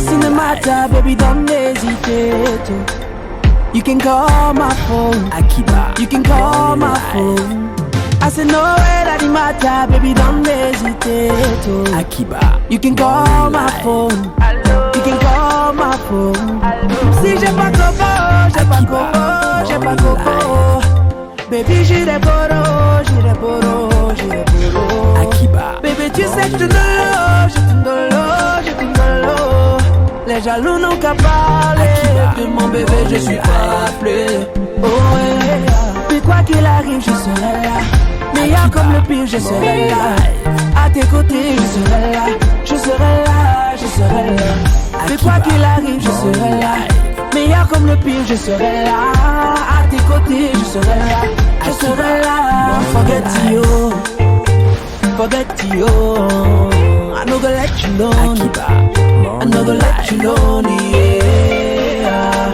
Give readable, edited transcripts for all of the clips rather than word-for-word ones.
What's in the matter, baby, don't hesitate. You can call my phone, Akiba. You can call my phone. I said no way that it matter, baby, don't hesitate. Akiba. You can call my phone. You can call my phone. Si j'ai pas copo, j'ai pas copo, j'ai pas copo. Baby, j'ai des poros, j'ai des poros, j'ai des poros. Akiba. Baby, tu sais que je te dolo, je te dolo, je te dolo. Les jaloux n'ont qu'à parler. De mon bébé, je suis pas appelé. Oh yeah. Mais quoi qu'il arrive, je serai là. Meilleur comme le pire, je serai là. À tes côtés, je serai là. Je serai là, je serai là. Mais quoi qu'il arrive, je serai là. Meilleur comme le pire, je serai là. À tes côtés, je serai là. Je serai là. Forget you, forget you. I no go let you alone. I no go let you alone. Yeah.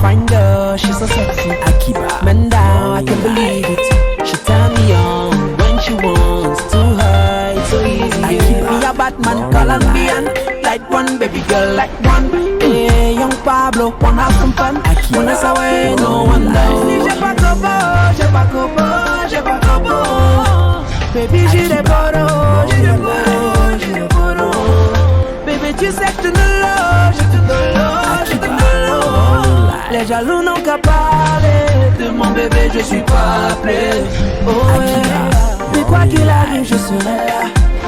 Find her, she's so sexy. Akiba. Man down, I can't believe it. She turn me on when she wants to her. It's so easy. Akiba. Me a Batman, Colombian. Like one, baby girl, like one. Hey, young Pablo, wanna have some fun. Wanna say no one knows. Si j'ai pas copo, j'ai pas copo, j'ai pas copo. Baby, j'ai des poros, j'ai des poros, j'ai des poros. Baby, tu sais que je te dolo, je te dolo, je te dolo. Les jaloux n'ont qu'à parler. De mon bébé, je suis pas appelé. Oh yeah. Mais quoi qu'il arrive, je serai là.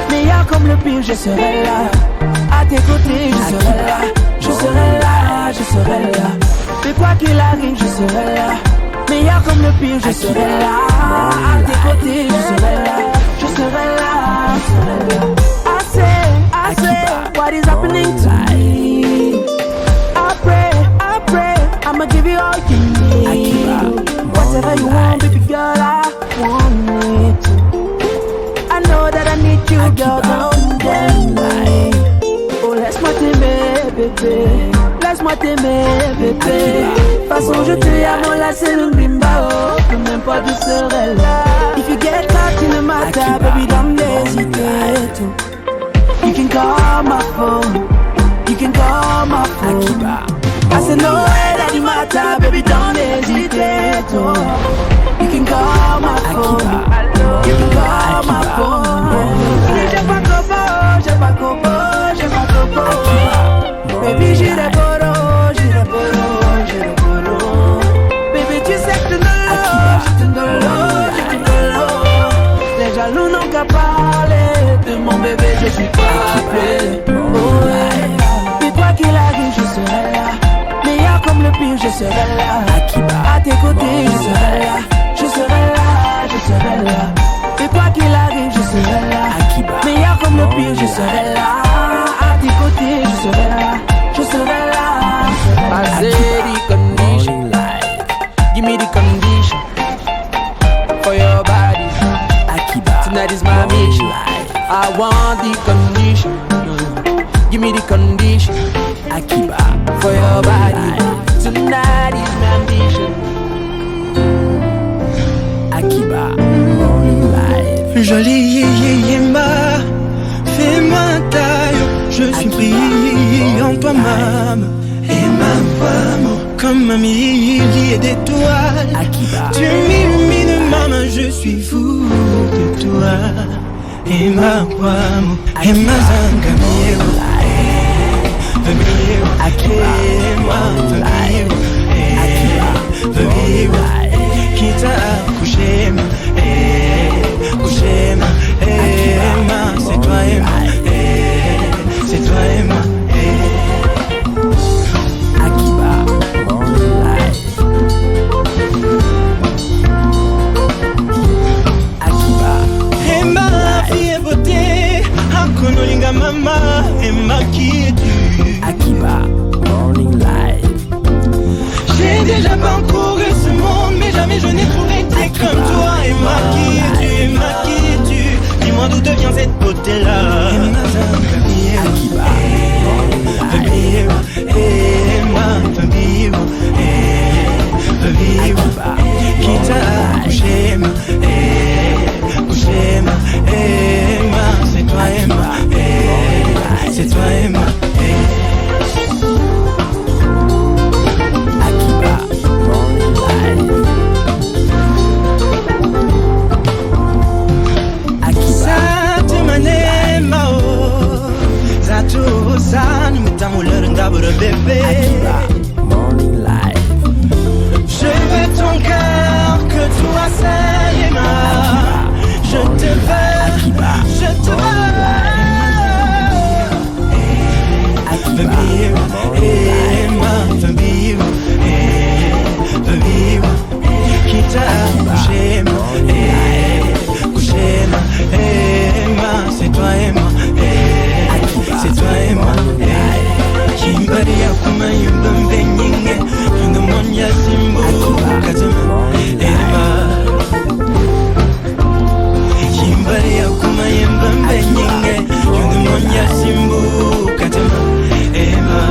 Meilleur comme le pire, je serai là. À tes côtés, je serai là. Je serai là, je serai là. Mais quoi qu'il arrive, je serai là. Meilleur comme le pire, je serai là. À tes côtés, je serai là. Je serai là, je serai là. I say, what is happening to me? I pray, I'ma give you all you need. Whatever you want, baby girl, I want it. I know that I need you, girl, don't deny. Oh, laisse-moi t'aimer, bébé. Laisse-moi t'aimer, bébé. De toute façon, je te aime, là, c'est le bimbao. Peu m'importe où serai là. If you get caught in the matter, baby, don't hesitate. You can call my phone. You can call my phone. I said no way that it matter, baby, don't hesitate. You can call my phone. You can call my phone. Si j'ai pas copo, j'ai pas copo, j'ai pas copo. Baby, j'ai des poros, j'ai des poros, j'ai des poros. Baby, tu sais que je te dolo, je te dolo. Les jaloux n'ont qu'à parler. De mon bébé, je suis pas appelé. Oh yeah. Mais quoi qu'il arrive, je serai là. Meilleur comme le pire, je serai là. À tes côtés, je serai là. Je serai là, je serai là. Mais quoi qu'il arrive, je serai là. Meilleur comme le pire, je serai là. À tes côtés, je serai là. Je serai là. I say the condition. Give me the condition for your body. Tonight is my mission. I want the condition. Give me the condition. Akiba for your body. Tonight is my ambition. Akiba, morning live. Jolie Yéma, fais-moi taille. Je suis pris en toi, maman. Et ma femme, comme un millier d'étoiles. Akiba, tu m'illumines, maman, je suis fou de toi. Et ma pomme, et ma zangamiro, et ma zangamiro, qui t'a couché, c'est toi et moi, c'est toi et moi. Akiba, morning live. Akiba, Et ma fille est beauté, Akonolinga mama, et ma qui es-tu? Akiba, morning live. J'ai déjà parcouru ce monde, mais jamais je n'ai trouvé été comme toi. Et ma qui es-tu? Et ma qui es-tu? Dis-moi d'où te vient cette beauté-là. Et ma Akiba, qui t'a couché, c'est toi et moi, c'est toi et moi. le bébé. Akiba, Morning Live. Je veux ton cœur, que toi seul et moi. Je te veux, Akiba, je te veux. Akiba, Emma, Kita, Kushema, Kushema, Emma, c'est toi et moi, c'est toi et moi. Kimbari ya kuma yumba mbenyinge, yunamonya simbu, katema, Emma. Kimbari ya kuma yumba mbenyinge, yunamonya simbu, katema, Emma.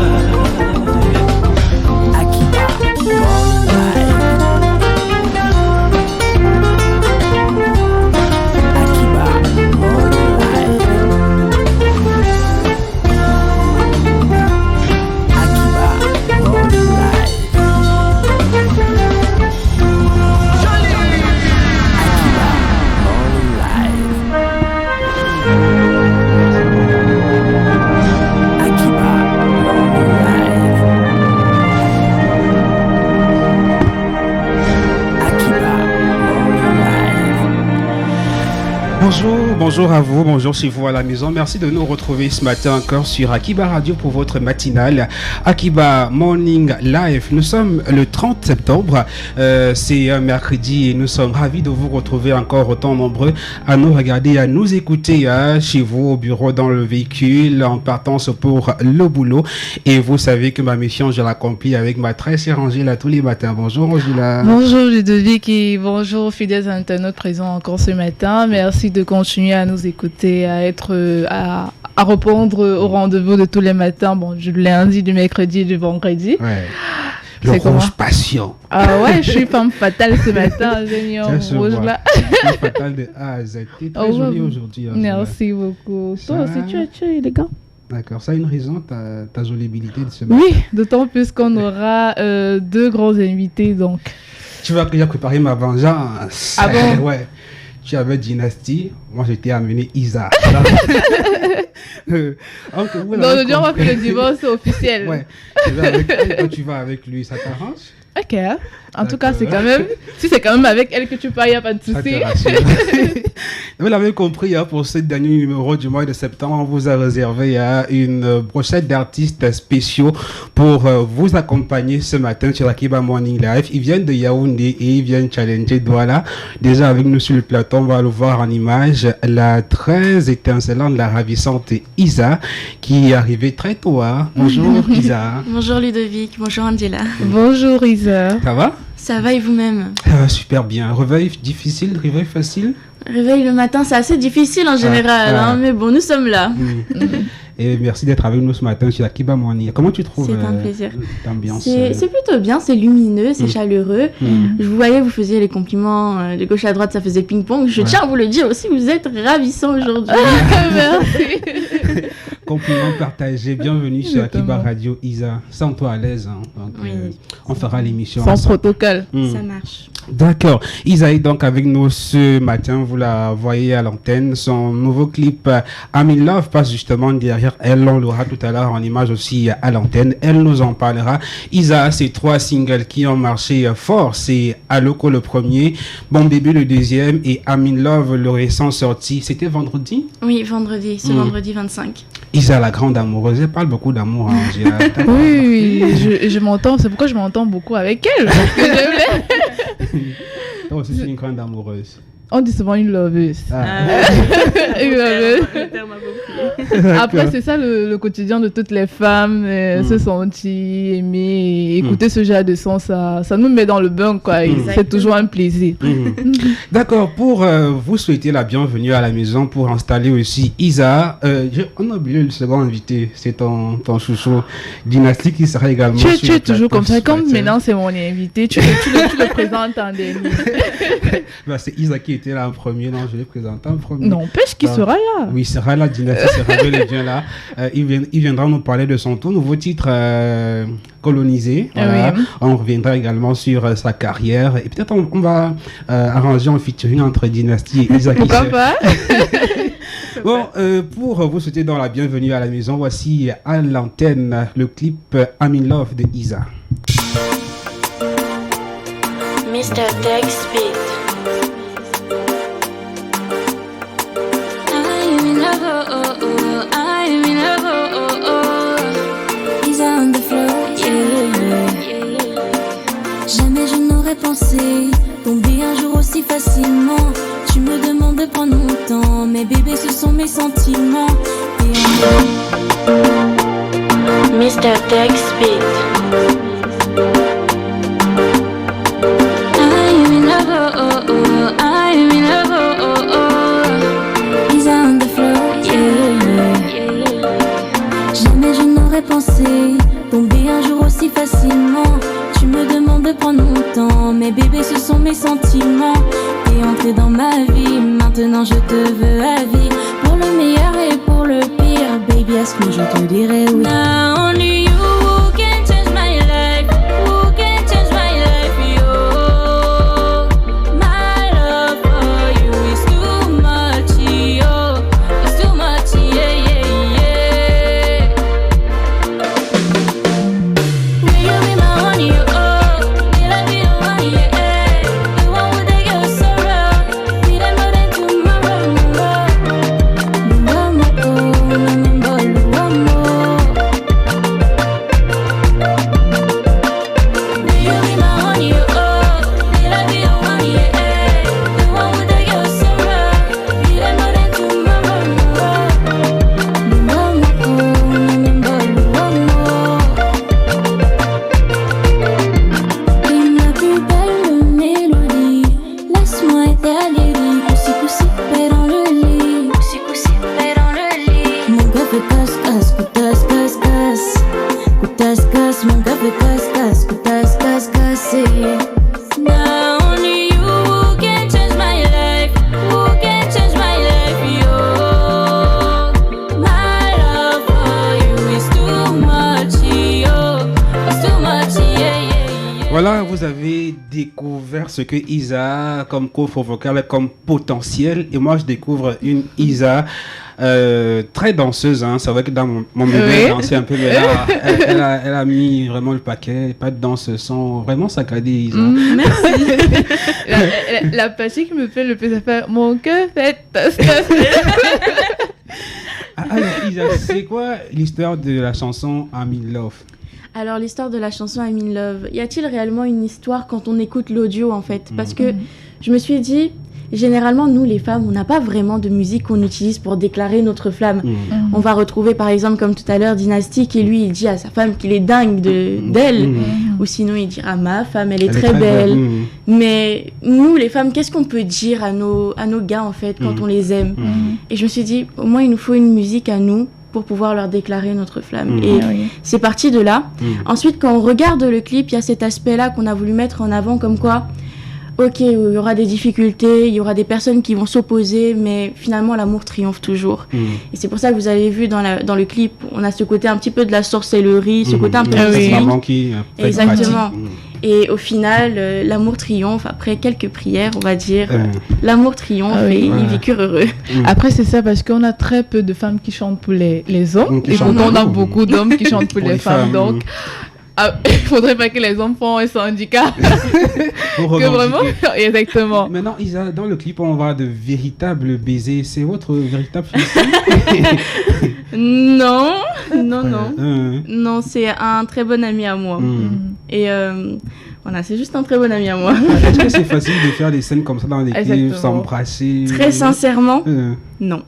Bonjour à vous, bonjour chez vous à la maison. Merci de nous retrouver ce matin encore sur Akiba Radio pour votre matinale Akiba Morning Live. Nous sommes le 30 septembre, c'est un mercredi et nous sommes ravis de vous retrouver encore autant nombreux à nous regarder, à nous écouter chez vous, au bureau, dans le véhicule, en partance pour le boulot. Et vous savez que ma mission, je l'accomplis avec ma très chère Angela tous les matins. Bonjour Angela. Bonjour Ludovic et bonjour fidèles internautes présents encore ce matin. Merci de continuer à nous écouter, à répondre au rendez-vous de tous les matins, du lundi, du mercredi et du vendredi. Ouais. Le rouge passion. Ah ouais, je suis femme fatale ce matin, j'ai mis en rouge là. Femme fatale de A à Z. T'es très jolie aujourd'hui. Merci beaucoup. Toi aussi, tu es élégant. D'accord, ça a une raison, ta jolibilité de ce matin. Oui, d'autant plus qu'on aura deux grands invités donc. Tu vois que j'ai préparé ma vengeance. Ah bon? Ouais. Tu avais Dynastie, moi j'étais amené Isa. Donc aujourd'hui on va faire le divorce officiel. Ouais, quand tu vas avec lui, ça t'arrange? Ok, en tout cas c'est quand même, si c'est quand même avec elle que tu parles, il n'y a pas de souci. Vous l'avez compris, pour ce dernier numéro du mois de septembre, on vous a réservé une brochette d'artistes spéciaux pour vous accompagner ce matin sur Akiba Morning Live. Ils viennent de Yaoundé et ils viennent challenger Douala. Déjà avec nous sur le plateau, on va le voir en image, la très étincelante, la ravissante Isa qui est arrivée très tôt. Bonjour Isa. Bonjour Ludovic, bonjour Angela. Bonjour Isa. Ça va? Ça va et vous-même? Super bien. Réveil difficile, réveil facile? Réveil le matin, c'est assez difficile en général, mais bon, nous sommes là. Et merci d'être avec nous ce matin sur Akiba Morning. Comment tu trouves C'est un plaisir. L'ambiance? C'est plutôt bien, c'est lumineux, c'est chaleureux. Je vous voyais, vous faisiez les compliments de gauche à droite, ça faisait ping-pong. Je tiens à vous le dire aussi, vous êtes ravissants aujourd'hui. Merci. Compliments partagés. Bienvenue sur Akiba Radio, Isa. Sens-toi à l'aise. Donc, on fera l'émission sans protocole. Ça marche. D'accord. Isa est donc avec nous ce matin. Vous la voyez à l'antenne. Son nouveau clip I'm in Love passe justement derrière elle. On l'aura tout à l'heure en image aussi à l'antenne. Elle nous en parlera. Isa, c'est 3 singles qui ont marché fort. C'est Aloko le premier, Bon Bébé le deuxième et I'm in Love le récent sorti. C'était vendredi? Oui, vendredi. C'est vendredi 25. Isa, la grande amoureuse, elle parle beaucoup d'amour. Oui, je m'entends, c'est pourquoi je m'entends beaucoup avec elle. Toi aussi, c'est une grande amoureuse. On dit souvent une loveuse. Une loveuse. Après, c'est ça le quotidien de toutes les femmes, se sentir aimer, écouter ce genre de son, ça nous met dans le bain, quoi. C'est toujours un plaisir. D'accord, pour vous souhaiter la bienvenue à la maison, pour installer aussi Isa, on a oublié le second invité, c'est ton chouchou, Dynastie, qui sera également tu es toujours comme ça, comme maintenant c'est mon invité, tu le présentes en dernier. C'est Isa qui était là en premier, non, je l'ai présenté en premier. N'empêche qu'il sera là. Oui, il sera là, Dynastie sera bel et bien là. Il viendra nous parler de son tout nouveau titre, Colonisé. Voilà. Oui. On reviendra également sur sa carrière et peut-être on va arranger un featuring entre Dynastie et Isa. Pourquoi pas? Bon, pour vous souhaiter dans la bienvenue à la maison, voici à l'antenne le clip I'm in Love de Isa. Mr. Dex Beat. I'm in love, oh, oh, oh. I'm in love, oh, oh, oh. Isa on the floor, yeah. Jamais je n'aurais pensé tomber un jour aussi facilement. Tu me demandes de prendre mon temps, mais bébé ce sont mes sentiments. Mr. Dex Beat. I'm in love, oh, oh, oh. I'm in love, oh, oh, oh. Isa on the floor, yeah. Jamais je n'aurais pensé tomber un jour aussi facilement. Tu me demandes de prendre mon temps, mais bébé ce sont mes sentiments. T'es entré dans ma vie, maintenant je te veux à vie. Pour le meilleur et pour le pire, baby ask me, je te dirai oui. Now only you who can change my life, who can change my life, yo. My love for you is too much, yo. It's too much, yeah, yeah, yeah. Will you be my honey, oh? Will I be the one, yeah? The one who take your sorrow, be there more than tomorrow, no more, no more, no more. Will you be my honey, oh? Will I be the one, yeah? The one who take your sorrow, be there more than tomorrow, no more, no more. Et ma plus belle mélodie, laisse-moi être allergique. Coussi coussi, dans le lit. Coussi coussi, dans le lit. Mon gars fait casse-casse, casse-casse. Casse-casse, mon gars fait casse-casse, casse-casse. Now only you who can change my life, who can change my life, yo. My love for you is too much, yo. It's too much, yeah, yeah, yeah. Voilà, vous avez découvert ce que Isa comme coffre vocal, comme potentiel. Et moi, je découvre une Isa très danseuse. Hein. C'est vrai que dans mon bébé, dansait un peu, mais là, elle a mis vraiment le paquet. Pas de danse sans vraiment saccadé, Isa. Merci. La partie qui me fait le plus, ça fait mon cœur fait. Alors, Isa, c'est quoi l'histoire de la chanson I'm in Love? Alors l'histoire de la chanson I'm in Love, y a-t-il réellement une histoire quand on écoute l'audio en fait? Parce que je me suis dit, généralement nous les femmes, on n'a pas vraiment de musique qu'on utilise pour déclarer notre flamme. On va retrouver par exemple comme tout à l'heure Dynasty qui lui il dit à sa femme qu'il est dingue d'elle. Ou sinon il dira ma femme elle est très belle. Mais nous les femmes, qu'est-ce qu'on peut dire à nos gars en fait quand on les aime? Et je me suis dit, au moins il nous faut une musique à nous pour pouvoir leur déclarer notre flamme. Et c'est parti de là. Ensuite, quand on regarde le clip, il y a cet aspect-là qu'on a voulu mettre en avant, comme quoi, ok, il y aura des difficultés, il y aura des personnes qui vont s'opposer, mais finalement, l'amour triomphe toujours. Et c'est pour ça que vous avez vu dans le clip, on a ce côté un petit peu de la sorcellerie, ce côté un peu mystique. Exactement. Et au final, l'amour triomphe. Après quelques prières, on va dire, l'amour triomphe et ils vécurent heureux. Après, c'est ça, parce qu'on a très peu de femmes qui chantent pour les hommes. Et pourtant, on a beaucoup d'hommes qui chantent pour les femmes. Donc, il faudrait pas que les hommes font un handicap. Que vraiment, exactement. Maintenant, Isa, dans le clip, on voit de véritables baisers. C'est votre véritable fiancé? Non. Non, c'est un très bon ami à moi. Et voilà, c'est juste un très bon ami à moi. Est-ce que c'est facile de faire des scènes comme ça dans les clips, s'embrasser? Très sincèrement, non.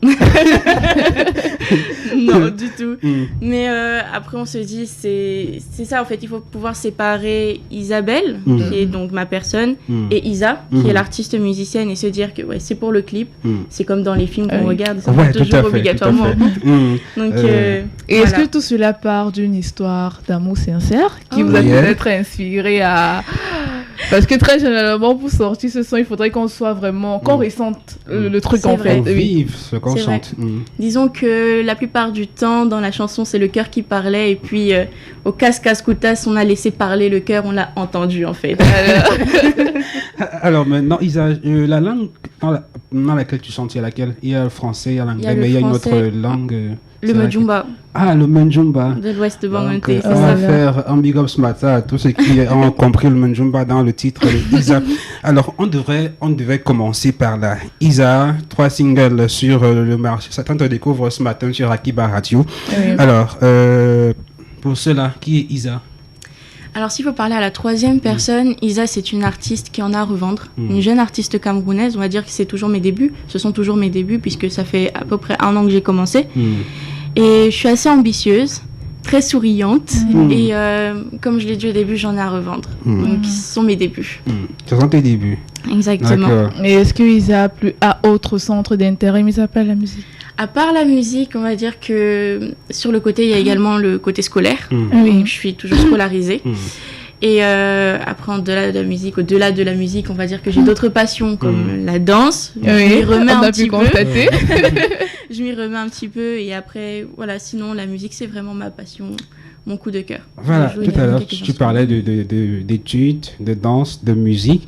Non, du tout. Mais après, on se dit, c'est ça, en fait, il faut pouvoir séparer Isabelle, qui est donc ma personne, et Isa, qui est l'artiste musicienne, et se dire que ouais, c'est pour le clip. C'est comme dans les films qu'on regarde, ça va toujours obligatoirement. Donc, et est-ce que tout cela part d'une histoire d'amour sincère qui vous a peut-être inspiré à... Parce que très généralement, pour sortir ce son, il faudrait qu'on soit vraiment, qu'on ressente le truc en fait. Qu'on vive ce qu'on chante. Disons que la plupart du temps, dans la chanson, c'est le cœur qui parlait, et puis au casse-casse-coutas, on a laissé parler le cœur, on l'a entendu en fait. Alors maintenant, Isa, la langue dans laquelle tu chantes, il y a laquelle? Il y a le français, il y a l'anglais, le mais il y a une autre français, langue. Le Majumba Ah, le Manjumba. de l'Ouest de Banganté, Donc, c'est on va ça. faire un big up ce matin à tous ceux qui ont compris le Manjumba dans le titre de Isa. Alors, on devait commencer par là. Isa, 3 singles sur le marché. Certains te découvrent ce matin sur Akiba Radio. Oui. Alors, pour ceux-là, qui est Isa? Alors, s'il faut parler à la troisième personne, Isa, c'est une artiste qui en a à revendre. Une jeune artiste camerounaise. On va dire que c'est toujours mes débuts. Ce sont toujours mes débuts, puisque ça fait à peu près 1 an que j'ai commencé. Et je suis assez ambitieuse, très souriante. Et comme je l'ai dit au début, j'en ai à revendre. Donc, ce sont mes débuts. Ce sont tes débuts. Exactement. D'accord. Et est-ce que Isa a autre centre d'intérêt mis à part la musique? À part la musique, on va dire que sur le côté, il y a également le côté scolaire. Oui. Je suis toujours scolarisée. Et après, au-delà de la musique, on va dire que j'ai d'autres passions comme la danse. Je m'y remets un petit peu. Je m'y remets un petit peu. Et après, voilà, sinon, la musique, c'est vraiment ma passion, mon coup de cœur. Voilà, tout à l'heure, tu parlais d'études, de danse, de musique.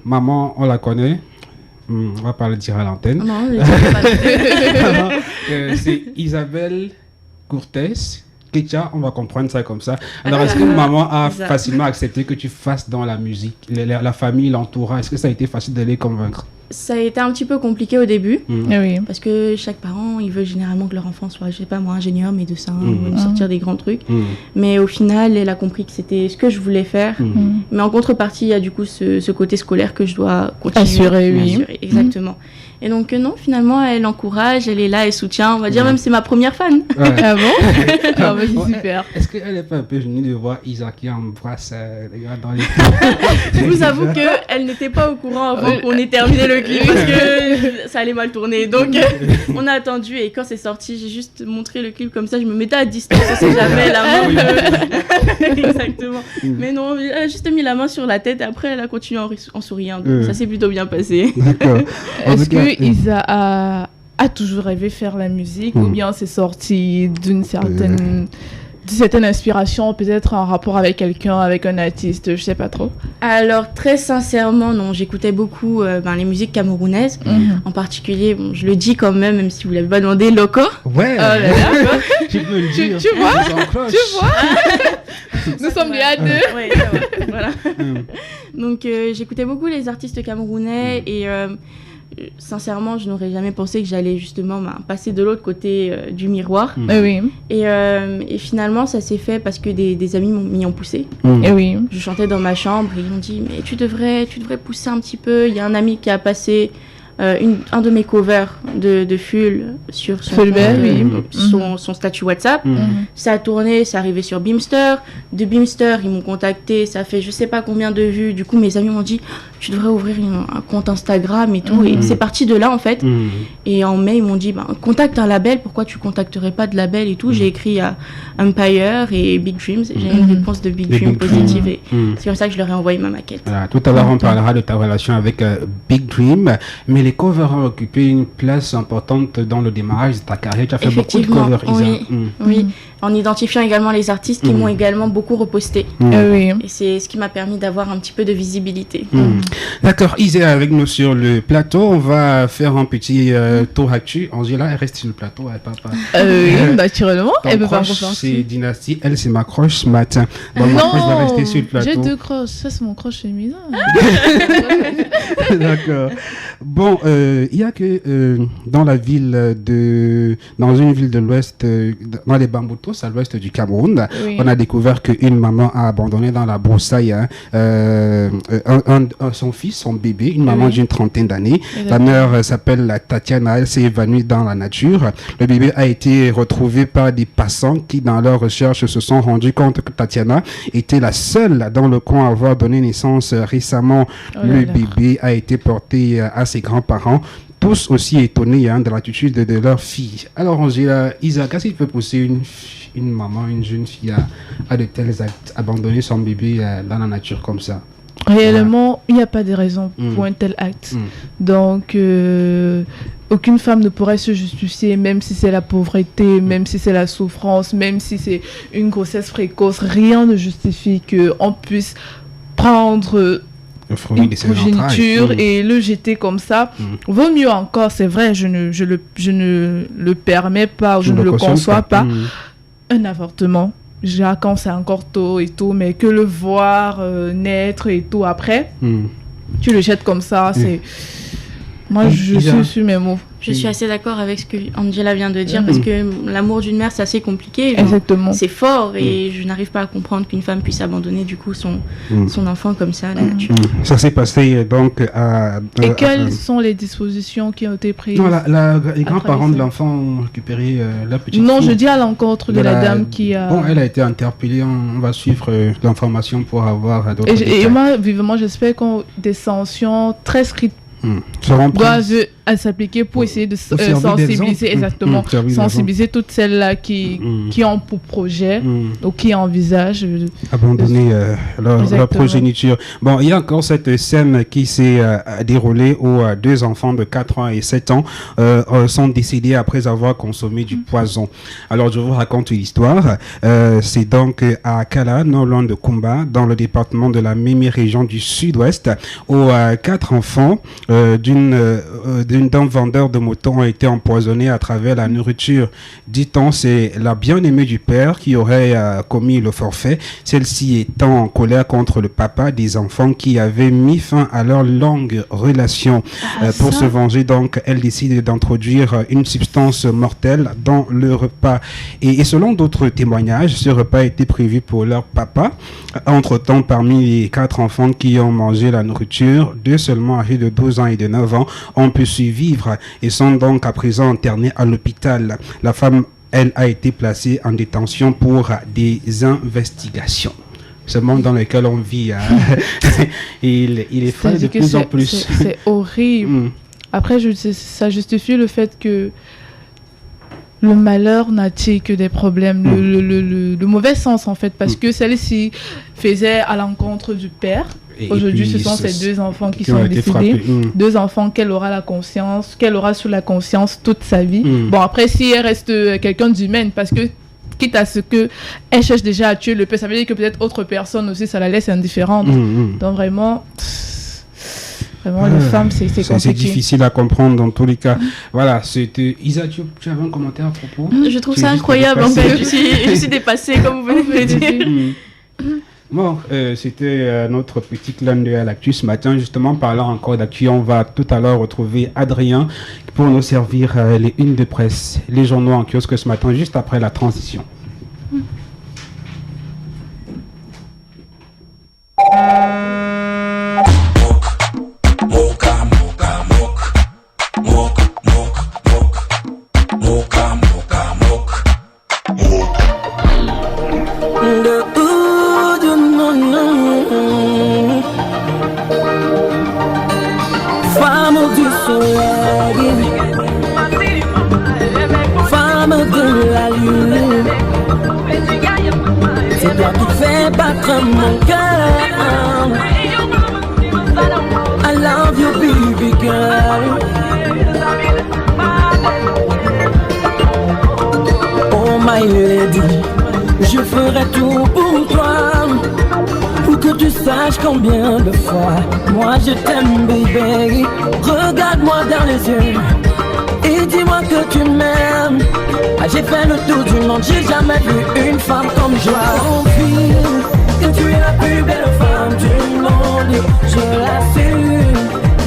Maman, on la connaît. On va pas le dire à l'antenne. Non, je ne pas. C'est Isabelle Cortés. Ketia, on va comprendre ça comme ça. Alors, est-ce que maman a facilement accepté que tu fasses dans la musique? La famille, l'entourage, est-ce que ça a été facile de les convaincre? Ça a été un petit peu compliqué au début. Oui. Parce que chaque parent, il veut généralement que leur enfant soit, je sais pas moi, ingénieur, médecin, ou sortir des grands trucs. Mais au final, elle a compris que c'était ce que je voulais faire. Mais en contrepartie, il y a du coup ce côté scolaire que je dois continuer. Assurer, exactement. Et donc non, finalement, elle encourage, elle est là, elle soutient. On va dire même c'est ma première fan. Ouais. Ah bon? Ah bah, c'est super. Est-ce qu'elle n'est pas un peu gênée de voir Isa qui embrasse les gars dans les... Je vous avoue qu'elle n'était pas au courant avant qu'on ait terminé le clip parce que ça allait mal tourner. Donc on a attendu et quand c'est sorti, j'ai juste montré le clip comme ça. Je me mettais à distance, on sait jamais la main. Exactement. Mais non, elle a juste mis la main sur la tête et après elle a continué en souriant. Donc ça s'est plutôt bien passé. D'accord. Est-ce que Isa a toujours rêvé faire la musique ou bien c'est sorti d'une certaine inspiration, peut-être en rapport avec quelqu'un, avec un artiste, je sais pas trop? Alors très sincèrement non, j'écoutais beaucoup les musiques camerounaises, en particulier, bon, je le dis quand même si vous l'avez pas demandé, Loco. Ouais. Tu peux le dire. Tu vois? Nous sommes à 2. Ouais, voilà. Donc j'écoutais beaucoup les artistes camerounais et sincèrement, je n'aurais jamais pensé que j'allais justement passer de l'autre côté du miroir. Oui. Et finalement, ça s'est fait parce que des amis m'y ont poussé. Et oui. Je chantais dans ma chambre et ils m'ont dit mais tu devrais pousser un petit peu. Il y a un ami qui a passé un de mes covers de Full sur son statut WhatsApp. Ça a tourné, c'est arrivé sur Beamster. De Beamster, ils m'ont contacté, ça fait je sais pas combien de vues. Du coup, mes amis m'ont dit tu devrais ouvrir un compte Instagram et tout. Et c'est parti de là en fait. Et en mai, ils m'ont dit contacte un label, pourquoi tu contacterais pas de label et tout. J'ai écrit à Empire et Big Dreams. J'ai une réponse de Big Dream positive et c'est comme ça que je leur ai envoyé ma maquette. Voilà, tout à l'heure, on parlera de ta relation avec Big Dream, mais les covers ont occupé une place importante dans le démarrage de ta carrière. Tu as fait beaucoup de covers, Isa. Oui, en identifiant également les artistes qui m'ont également beaucoup reposté. Et c'est ce qui m'a permis d'avoir un petit peu de visibilité. D'accord, Isa est avec nous sur le plateau. On va faire un petit tour actu. Angela, elle reste sur le plateau, elle part pas. Oui, naturellement. Elle peut pas repartir. C'est Dynasty, elle c'est ma crush ce matin. Bon, ma crush va rester sur le plateau. J'ai 2 crushs, ça c'est mon crush féminin. D'accord. Bon, il y a que dans une ville de l'Ouest, dans les Bamboutos, à l'ouest du Cameroun, on a découvert qu'une maman a abandonné dans la broussaille son fils, son bébé, une maman d'une 30aine d'années. La mère s'appelle Tatiana, elle s'est évanouie dans la nature. Le bébé a été retrouvé par des passants qui, dans leurs recherches, se sont rendus compte que Tatiana était la seule dans le coin à avoir donné naissance récemment. Le bébé a été porté à ses grands-parents, tous aussi étonnés de l'attitude de leur fille. Alors, Angela, Isa, qu'est-ce qui peut pousser une maman, une jeune fille à de tels actes, abandonner son bébé dans la nature comme ça? Réellement, il n'y a pas de raison pour un tel acte. Donc, aucune femme ne pourrait se justifier, même si c'est la pauvreté, même si c'est la souffrance, même si c'est une grossesse précoce. Rien ne justifie qu'on puisse prendre une progéniture et le jeter comme ça, vaut mieux encore, c'est vrai, je ne le permets pas, je ne le conçois pas, un avortement. Déjà, quand c'est encore tôt et tout, mais que le voir naître et tout après, tu le jettes comme ça, c'est... Moi, je suis sur mes mots. Je suis assez d'accord avec ce que Angela vient de dire, parce que l'amour d'une mère, c'est assez compliqué. Exactement. C'est fort, et je n'arrive pas à comprendre qu'une femme puisse abandonner du coup son enfant comme ça à la nature. Ça s'est passé donc à... Et quelles sont les dispositions qui ont été prises? Non, les grands-parents de l'enfant ont récupéré la petite Non, fille. je dis à l'encontre de la dame qui a... Bon, elle a été interpellée, on va suivre l'information pour avoir d'autres détails. Et moi, vivement, j'espère qu'on des sanctions très strictes doivent s'appliquer pour essayer de sensibiliser, sensibiliser toutes celles-là qui ont pour projet ou qui envisagent abandonner leur progéniture. Bon, il y a encore cette scène qui s'est déroulée où 2 enfants de 4 ans et 7 ans sont décédés après avoir consommé du poison. Alors, je vous raconte l'histoire. C'est donc à Kala, non loin de Kumba, dans le département de la Mémé région du sud-ouest, où 4 enfants d'un vendeur de moutons ont été empoisonnés à travers la nourriture. Dit-on, c'est la bien-aimée du père qui aurait commis le forfait, celle-ci étant en colère contre le papa des enfants qui avait mis fin à leur longue relation. Pour se venger, donc, elle décide d'introduire une substance mortelle dans le repas. Et selon d'autres témoignages, ce repas a été prévu pour leur papa. Entre-temps, parmi les 4 enfants qui ont mangé la nourriture, 2 seulement âgés de 12 ans et de 9 ans ont pu survivre et sont donc à présent internés à l'hôpital. La femme, elle, a été placée en détention pour des investigations. Ce monde dans lequel on vit, il est fait de plus en plus. C'est horrible. Après, ça justifie le fait que le malheur n'attire que des problèmes, le mauvais sens en fait, parce que celle-ci faisait à l'encontre du père. Aujourd'hui, ce sont ces 2 enfants qui sont décédés. 2 enfants qu'elle aura sur la conscience toute sa vie. Bon, après, si elle reste quelqu'un d'humaine, parce que quitte à ce qu'elle cherche déjà à tuer le père, ça veut dire que peut-être autre personne aussi, ça la laisse indifférente. Donc vraiment... Vraiment, les femmes, c'est compliqué. C'est difficile à comprendre dans tous les cas. Voilà, c'était... Isa, tu avais un commentaire à propos? Je trouve ça incroyable, en fait. Je suis dépassée, comme vous venez de le dire. Bon, c'était notre petit clin d'œil à l'actu ce matin. Justement, parlant encore d'actu, on va tout à l'heure retrouver Adrien pour nous servir les unes de presse, les journaux en kiosque ce matin, juste après la transition. C'est toi qui fais battre mon cœur. I love you, baby girl. Oh my lady, je ferai tout pour toi, pour que tu saches combien de fois moi je t'aime, baby. Regarde-moi dans les yeux et dis-moi que tu m'aimes. J'ai fait le tour du monde, j'ai jamais vu une femme comme je confirme que tu es la plus belle femme du monde. Je l'assume,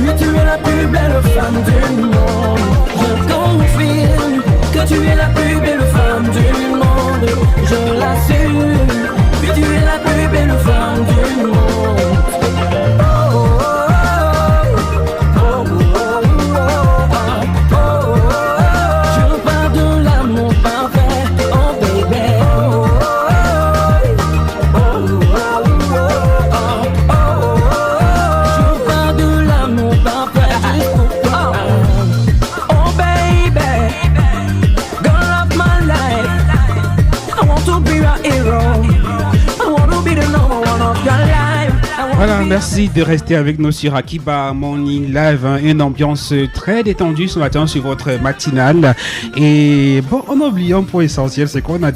oui tu es la plus belle femme du monde. Je confirme que tu es la plus belle femme du monde. Je l'assume, oui tu es la plus belle femme du monde. Voilà, merci de rester avec nous sur Akiba Morning Live, une ambiance très détendue ce matin sur votre matinale. Et bon, on a oublié un point essentiel, c'est qu'on a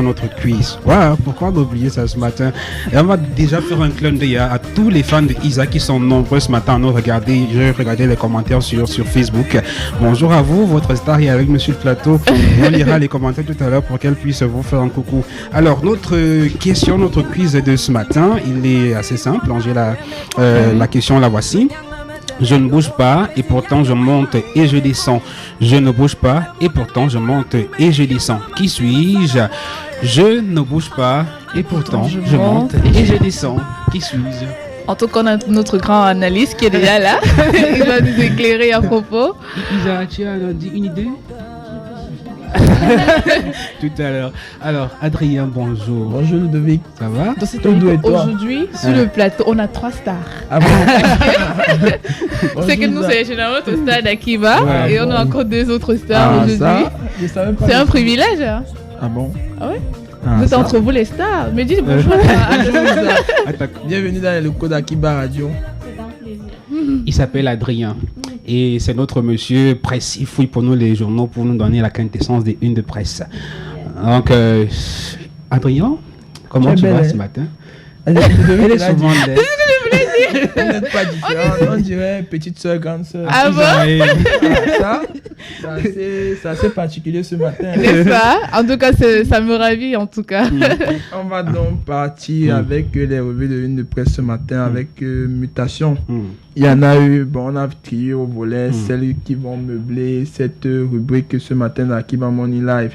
notre quiz. Voilà, pourquoi on a oublié ça ce matin? Et on va déjà faire un clin d'œil à tous les fans de Isa qui sont nombreux ce matin à nous regarder. Je regardais les commentaires sur Facebook. Bonjour à vous, votre star est avec Monsieur le Plateau. On lira les commentaires tout à l'heure pour qu'elle puisse vous faire un coucou. Alors, notre question, notre quiz de ce matin, il est assez simple. J'ai la question, la voici. Je ne bouge pas et pourtant je monte et je descends. Je ne bouge pas et pourtant je monte et je descends. Qui suis-je? Je ne bouge pas et pourtant je monte et je descends. Qui suis-je? En tout cas, on a notre grand analyste qui est déjà là. Il va nous éclairer à propos. Isa, tu as dit une idée? Tout à l'heure. Alors, Adrien, bonjour. Bonjour Ludovic. Ça va? Aujourd'hui, sur le plateau, on a 3 stars. Ah bon? C'est que nous, c'est généralement notre star d'Akiba et on a encore 2 autres stars aujourd'hui. C'est un privilège. Hein? Ah bon? Ah ouais? Vous êtes entre vous les stars. Mais dites bonjour à Bienvenue dans le locaux d'Akiba Radio. Il s'appelle Adrien et c'est notre monsieur presse. Il fouille pour nous les journaux pour nous donner la quintessence des unes de presse. Donc, Adrien, comment tu vas ce matin? Elle est souvent laide. Vous n'êtes pas différent, on dirait petite soeur, grande soeur. Ah bon? C'est assez particulier ce matin. N'est-ce pas? En tout cas, ça me ravit en tout cas. On va donc partir avec les revues de une de presse ce matin avec Mutation. Il y en a eu, bon, on a trié au volet celles qui vont meubler cette rubrique ce matin dans Akiba Morning Live.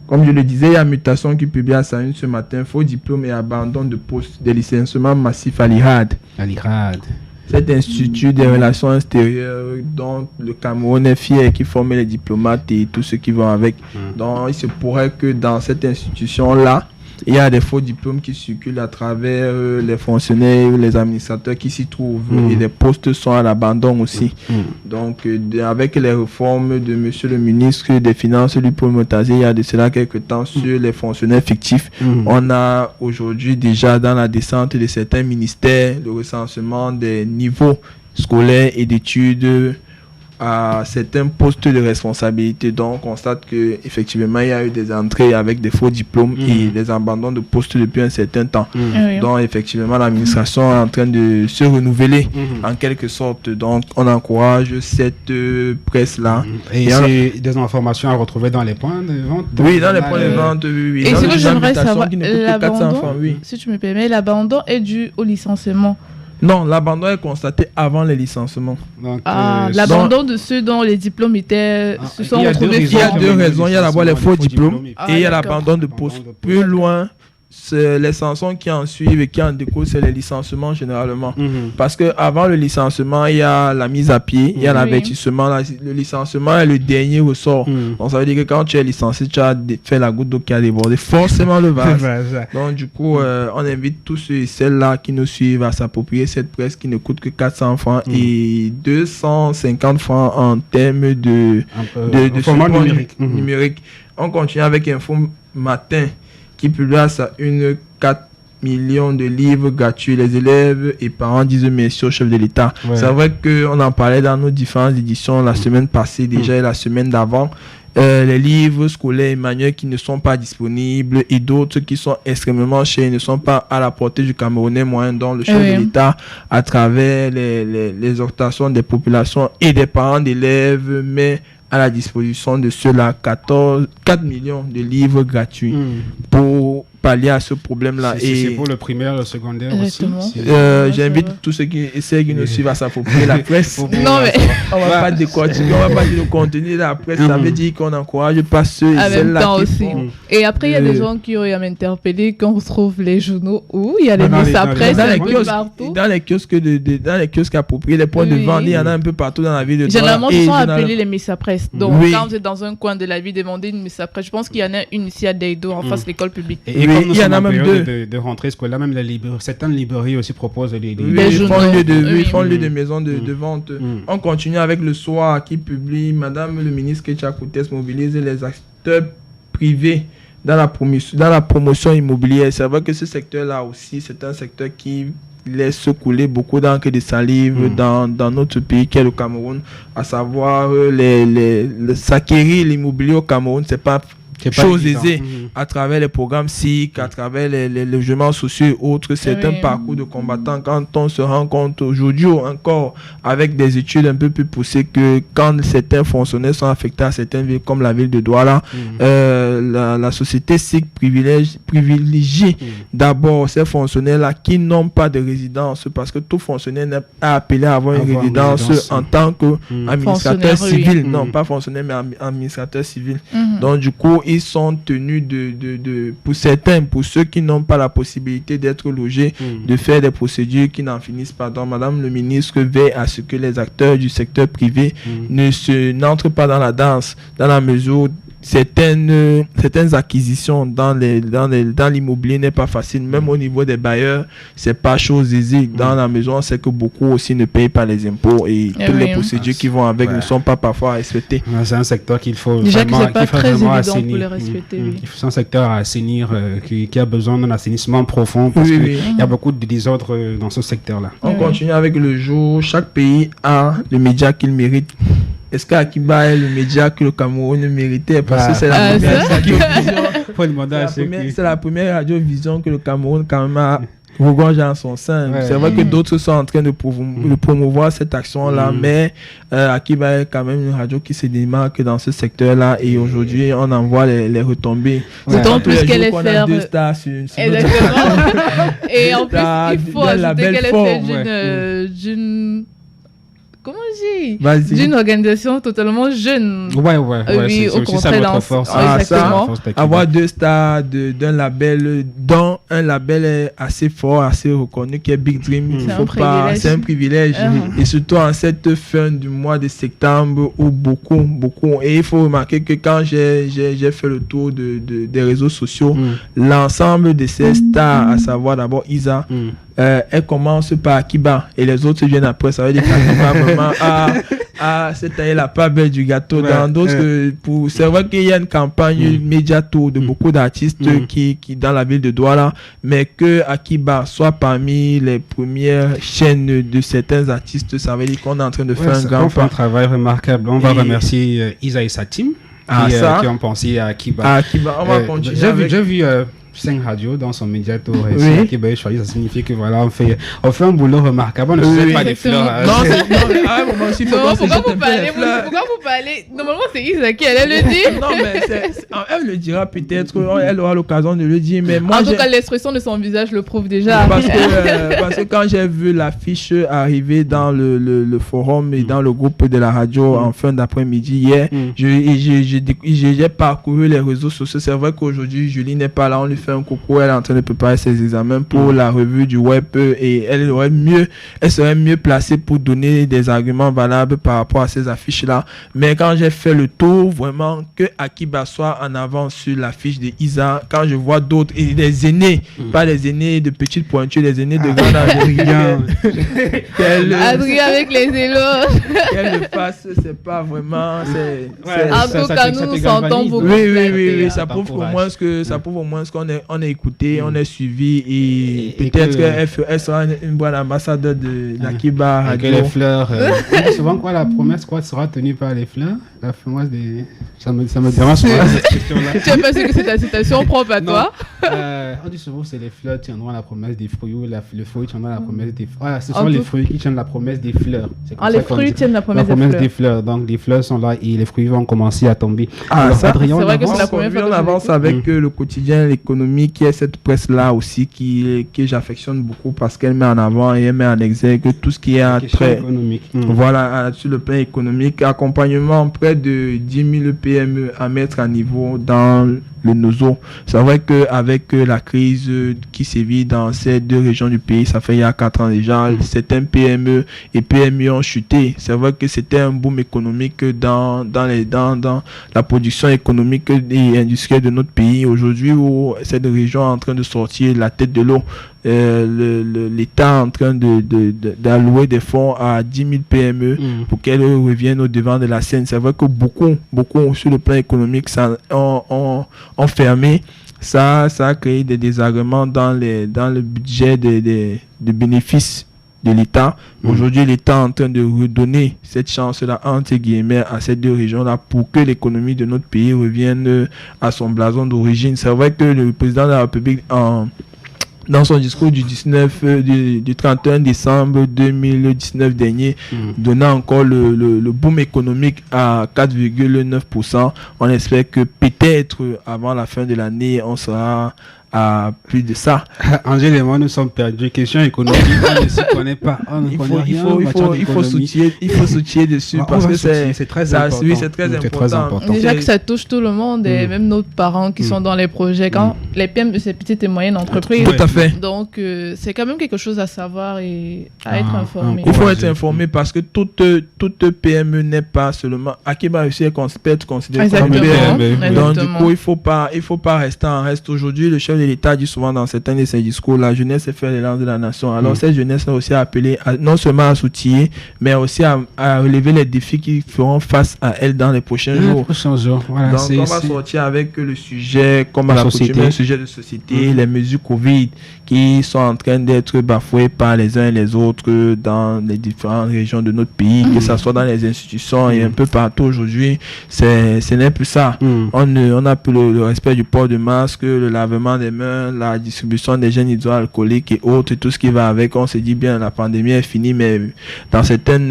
Comme je le disais, il y a Mutation qui publie à sa une ce matin, faux diplôme et abandon de poste des licenciements massifs à l'IRAD. Cet institut des relations extérieures dont le Cameroun est fier, qui forme les diplomates et tous ceux qui vont avec. Donc il se pourrait que dans cette institution-là, il y a des faux diplômes qui circulent à travers les fonctionnaires, les administrateurs qui s'y trouvent et les postes sont à l'abandon aussi. Donc avec les réformes de monsieur le ministre des Finances, Lupo Motazi, il y a de cela quelques temps sur les fonctionnaires fictifs. On a aujourd'hui déjà dans la descente de certains ministères le recensement des niveaux scolaires et d'études à certains postes de responsabilité. Donc on constate que effectivement il y a eu des entrées avec des faux diplômes et des abandons de postes depuis un certain temps. Donc effectivement l'administration est en train de se renouveler en quelque sorte. Donc on encourage cette presse là. Et c'est des informations à retrouver dans les points de vente. Oui, dans les points de vente. Oui. Et sinon j'aimerais savoir l'abandon, si tu me permets, l'abandon est dû au licenciement. Non, l'abandon est constaté avant les licenciements. Donc, l'abandon de ceux dont les diplômes se sont retrouvés. Il y a 2 raisons. Il y a d'abord les faux diplômes et il y a l'abandon de poste. Plus loin, c'est les sanctions qui en suivent et qui en découlent, c'est les licenciements généralement. Parce que avant le licenciement, il y a la mise à pied, il y a l'avertissement. Le licenciement est le dernier ressort. Donc ça veut dire que quand tu es licencié, tu as fait la goutte d'eau qui a débordé forcément le vase. Donc du coup, on invite tous ceux et celles-là qui nous suivent à s'approprier cette presse qui ne coûte que 400 francs et 250 francs en termes de format numérique. On continue avec Info Matin qui publie à sa une 4 millions de livres gratuits. Les élèves et parents disent merci au chef de l'État. C'est vrai qu'on en parlait dans nos différentes éditions la semaine passée déjà et la semaine d'avant. Les livres scolaires et manuels qui ne sont pas disponibles et d'autres qui sont extrêmement chers, ne sont pas à la portée du Camerounais moyen, dont le chef de l'État, à travers les exhortations des populations et des parents d'élèves, met à la disposition de ceux-là 4 millions de livres gratuits pour pallier à ce problème-là. C'est pour le primaire, le secondaire aussi. J'invite tous ceux qui essaient de nous suivre à s'approprier la presse. Non, mais on va pas décortiquer, on va pas dire le contenu de la presse. Ça veut dire qu'on n'encourage pas ceux et celles-là qui font. Et après, il y a des gens qui auraient m'interpellé quand on retrouve les journaux où il y a les mises à presse un peu partout. Dans les kiosques appropriés, les points de vente, il y en a un peu partout dans la ville de Douala. Généralement, ils sont appelés les mises à presse. Donc, quand vous êtes dans un coin de la ville, demandez une mise à presse. Je pense qu'il y en a une ici à Deido, en face de l'école publique. Il y en a même 2 de rentrée scolaire, même certaines librairies aussi proposent des font lieu de maisons de vente. On continue avec Le Soir qui publie Madame le ministre Ketia Koutes mobilise les acteurs privés dans la promotion immobilière. C'est vrai que ce secteur-là aussi, c'est un secteur qui laisse couler beaucoup d'encre et de salive dans notre pays qui est le Cameroun, à savoir s'acquérir l'immobilier au Cameroun, c'est pas chose aisée à travers les programmes SIC, à travers les logements sociaux et autres. C'est un parcours de combattant quand on se rend compte aujourd'hui encore avec des études un peu plus poussées que quand certains fonctionnaires sont affectés à certaines villes comme la ville de Douala, la société SIC privilégie d'abord ces fonctionnaires-là qui n'ont pas de résidence, parce que tout fonctionnaire n'est pas appelé à avoir une résidence en tant qu'administrateur civil. Non, pas fonctionnaire, mais administrateur civil. Donc du coup, ils sont tenus pour certains, pour ceux qui n'ont pas la possibilité d'être logés, de faire des procédures qui n'en finissent pas. Donc, Madame le ministre veille à ce que les acteurs du secteur privé n'entrent pas dans la danse, dans la mesure où certaines acquisitions dans l'immobilier n'est pas facile. Même au niveau des bailleurs, c'est pas chose aisée. Dans la maison, c'est que beaucoup aussi ne payent pas les impôts et toutes les procédures qui vont avec ne sont pas parfois respectées. C'est un secteur qu'il faut déjà vraiment, que c'est pas très évident assainir. pour les respecter. C'est un secteur à assainir qui a besoin d'un assainissement profond parce qu'il y a beaucoup de désordre dans ce secteur-là. On continue avec le jour. Chaque pays a le média qu'il mérite. Est-ce qu'Akiba est le média que le Cameroun méritait? Parce que c'est la première radiovision que le Cameroun quand même a regorge en son sein. C'est vrai que d'autres sont en train de promouvoir cette action-là, mais Akiba est quand même une radio qui se démarque dans ce secteur-là et aujourd'hui on en voit les retombées. D'autant plus qu'elle est ferme. Exactement. Et en plus, il faut ajouter qu'elle est faite d'une... Comment on dit? D'une organisation totalement jeune. Oui, au contraire, dans force. Avoir 2 stars d'un label, dont un label est assez fort, assez reconnu, qui est Big Dream. C'est un privilège. Et surtout en cette fin du mois de septembre où beaucoup. Et il faut remarquer que quand j'ai fait le tour des réseaux sociaux, l'ensemble de ces stars, à savoir d'abord Isa, elle commence par Akiba et les autres viennent après. Ça veut dire qu'Akiba vraiment cette année la part belle du gâteau. Dans d'autres, c'est vrai qu'il y a une campagne média tour de beaucoup d'artistes qui dans la ville de Douala, mais que Akiba soit parmi les premières chaînes de certains artistes, ça veut dire qu'on est en train de faire un travail remarquable. On va remercier Isa et sa team qui ont pensé à Akiba. On va continuer. J'ai vu 5 radios dans son médiator Akiba est choisi, ça signifie que voilà, on fait un boulot remarquable. On ne faisait pas des fleurs. Pourquoi vous parlez? Normalement, c'est Isa qui allait le dire. Non, mais elle le dira peut-être, elle aura l'occasion de le dire. Mais moi, en tout cas, l'expression de son visage le prouve déjà. Parce que quand j'ai vu l'affiche arriver dans le forum et dans le groupe de la radio en fin d'après-midi hier, j'ai parcouru les réseaux sociaux. C'est vrai qu'aujourd'hui, Julie n'est pas là, on lui fait un coucou, elle est en train de préparer ses examens pour la revue du web et elle serait mieux placée pour donner des arguments valables par rapport à ces affiches-là. Mais quand j'ai fait le tour, vraiment, que Akiba soit en avant sur l'affiche de Isa, quand je vois d'autres, et des aînés, pas des aînés de petites pointures, des aînés de grande Adrien. Adrien avec les éloges. Qu'elle le fasse, c'est pas vraiment... En tout cas, nous sentons beaucoup. Oui, ça prouve au moins qu'on est écouté, on est suivi et peut-être qu'elle sera une bonne ambassadeur d'Akiba Radio. Les fleurs. Souvent, la promesse sera tenue par les fleurs. La fameuse des... Ça me dérange pas cette question-là. Tu as pensé que c'est ta citation propre à toi? On dit souvent que c'est les fleurs qui tiendront la promesse des fruits ou le fruit tiendra la promesse des fruits. Ce sont les fruits qui tiennent la promesse des fleurs. Les fruits tiennent la promesse des fleurs. Donc les fleurs sont là et les fruits vont commencer à tomber. C'est vrai que c'est la première fois qu'on avance avec le quotidien, l'économie, qui est cette presse-là aussi que j'affectionne beaucoup parce qu'elle met en avant et elle met en exergue tout ce qui est très économique. Voilà, sur le plan économique, accompagnement près de 10 000 PME à mettre à niveau dans le NOZO. C'est vrai qu'avec la crise qui sévit dans ces 2 régions du pays, ça fait il y a 4 ans déjà, certains PME et PME ont chuté. C'est vrai que c'était un boom économique dans la production économique et industrielle de notre pays. Aujourd'hui, où cette région est en train de sortir la tête de l'eau, l'État est en train d'allouer des fonds à 10 000 PME pour qu'elles reviennent au devant de la scène. C'est vrai que beaucoup sur le plan économique ont fermé ça a créé des désagréments dans le budget de bénéfices de l'État. Aujourd'hui, l'État est en train de redonner cette chance-là, entre guillemets, à ces deux régions-là pour que l'économie de notre pays revienne à son blason d'origine. C'est vrai que le président de la République, dans son discours du 31 décembre 2019 dernier, donnant encore le boom économique à 4,9%. On espère que peut-être avant la fin de l'année, on sera à plus de ça. Angèle et moi, nous sommes perdus. Question économique, on ne s'y connaît pas. Il faut soutien dessus parce que c'est très important. Oui, c'est très important. Déjà que ça touche tout le monde, et même nos parents qui sont dans les projets, quand les PME, c'est petites et moyennes entreprises. Tout à fait. Donc, c'est quand même quelque chose à savoir et à être informé. Il faut être informé parce que toute PME n'est pas seulement... Akiba aussi peut être considéré comme une PME. Donc, du coup, il faut pas rester en reste. Aujourd'hui, le chef de l'État dit souvent dans certains de ses discours, la jeunesse est faire l'élan de la nation. Alors cette jeunesse est aussi appelée non seulement à s'outiller, mais aussi à relever les défis qui feront face à elle dans les prochains jours. Voilà, donc on va sortir avec le sujet, comme à l'accoutumée, le sujet de société, les mesures Covid qui sont en train d'être bafouées par les uns et les autres dans les différentes régions de notre pays, que ce soit dans les institutions et un peu partout aujourd'hui. Ce n'est plus ça. On n'a plus le respect du port de masque, le lavement des mains, la distribution des gels hydroalcooliques et autres, tout ce qui va avec. On se dit bien la pandémie est finie, mais dans certains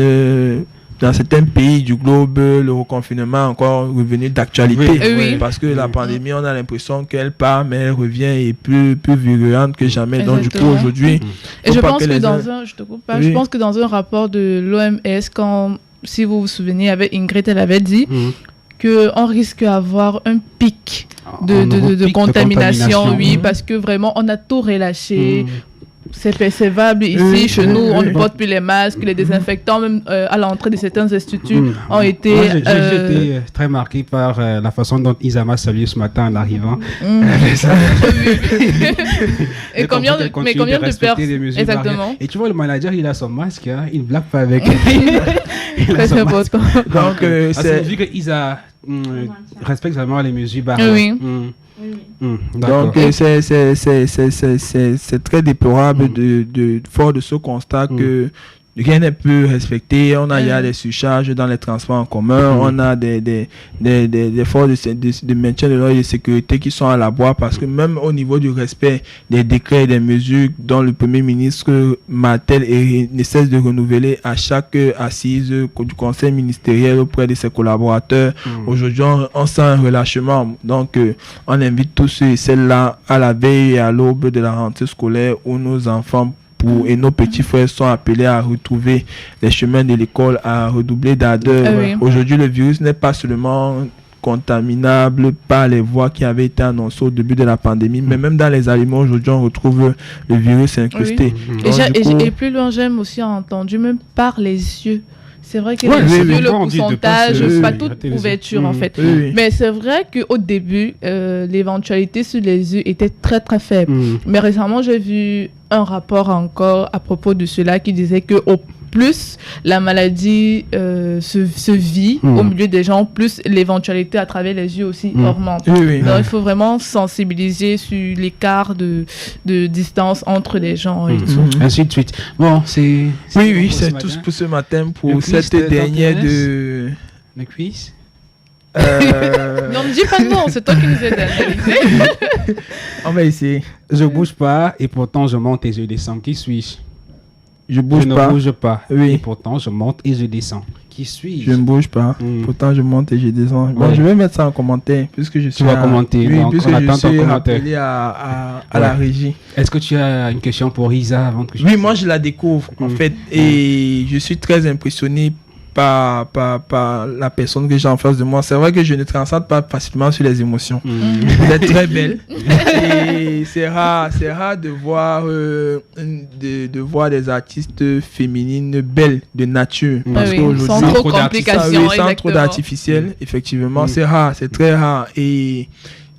pays du globe, le reconfinement est encore revenu d'actualité. Parce que la pandémie, on a l'impression qu'elle part, mais elle revient et plus virulente que jamais. Donc du coup, aujourd'hui... Et je pense que je pense que dans un rapport de l'OMS, si vous vous souvenez, avec Ingrid, elle avait dit qu'on risque d'avoir un pic de contamination, parce que vraiment, on a tout relâché. C'est percevable ici, chez nous, on ne porte plus les masques, les désinfectants, même à l'entrée de certains instituts ont été... Moi, j'ai été très marqué par la façon dont Isa m'a salué ce matin en arrivant. Et combien de personnes... Exactement. Et tu vois, le manager, il a son masque, il ne blague pas avec. Très important. Donc, c'est vu que Isa respecte vraiment les mesures barrières. Donc c'est très déplorable fort de ce constat que rien n'est plus respecté. Il y a des surcharges dans les transports en commun. On a des forces de maintien de l'ordre et de sécurité qui sont à la boîte parce que même au niveau du respect des décrets et des mesures dont le Premier ministre martèle et ne cesse de renouveler à chaque assise du conseil ministériel auprès de ses collaborateurs. Aujourd'hui, on sent un relâchement. Donc, on invite tous ceux et celles-là à la veille et à l'aube de la rentrée scolaire où nos enfants et nos petits frères sont appelés à retrouver les chemins de l'école, à redoubler d'ardeur. Aujourd'hui, le virus n'est pas seulement contaminable par les voies qui avaient été annoncées au début de la pandémie, mais même dans les aliments, aujourd'hui, on retrouve le virus incrusté. Et plus loin, j'aime aussi entendu, même par les yeux. C'est vrai que le pourcentage, pas toute couverture en fait. Mais c'est vrai qu'au début, l'éventualité sur les yeux était très très faible. Mais récemment, j'ai vu un rapport encore à propos de cela qui disait qu'au plus la maladie se vit au milieu des gens, plus l'éventualité à travers les yeux aussi augmente. Donc il faut vraiment sensibiliser sur l'écart de distance entre les gens et tout. Ainsi de suite. Bon, c'est tout pour ce matin pour cette dernière de... Le quiz Non, ne dis pas non, c'est toi qui nous aides à analyser. On va essayer. Je bouge pas et pourtant je monte et je descends. Qui suis-je? Je ne bouge pas. Et pourtant, je monte et je descends. Qui suis-je? Je ne bouge pas. Pourtant, je monte et je descends. Bon, je vais mettre ça en commentaire puisque je suis. Tu vas commenter. Oui, donc, puisque je suis rappelé à la régie. Est-ce que tu as une question pour Isa avant que je... Oui, moi je la découvre en fait et je suis très impressionné par la personne que j'ai en face de moi. C'est vrai que je ne transcende pas facilement sur les émotions. Elle est très belle. Et c'est rare de voir des artistes féminines belles de nature. Parce qu'aujourd'hui, sans trop complications, sans trop d'artificiel, effectivement, c'est rare, c'est très rare. Et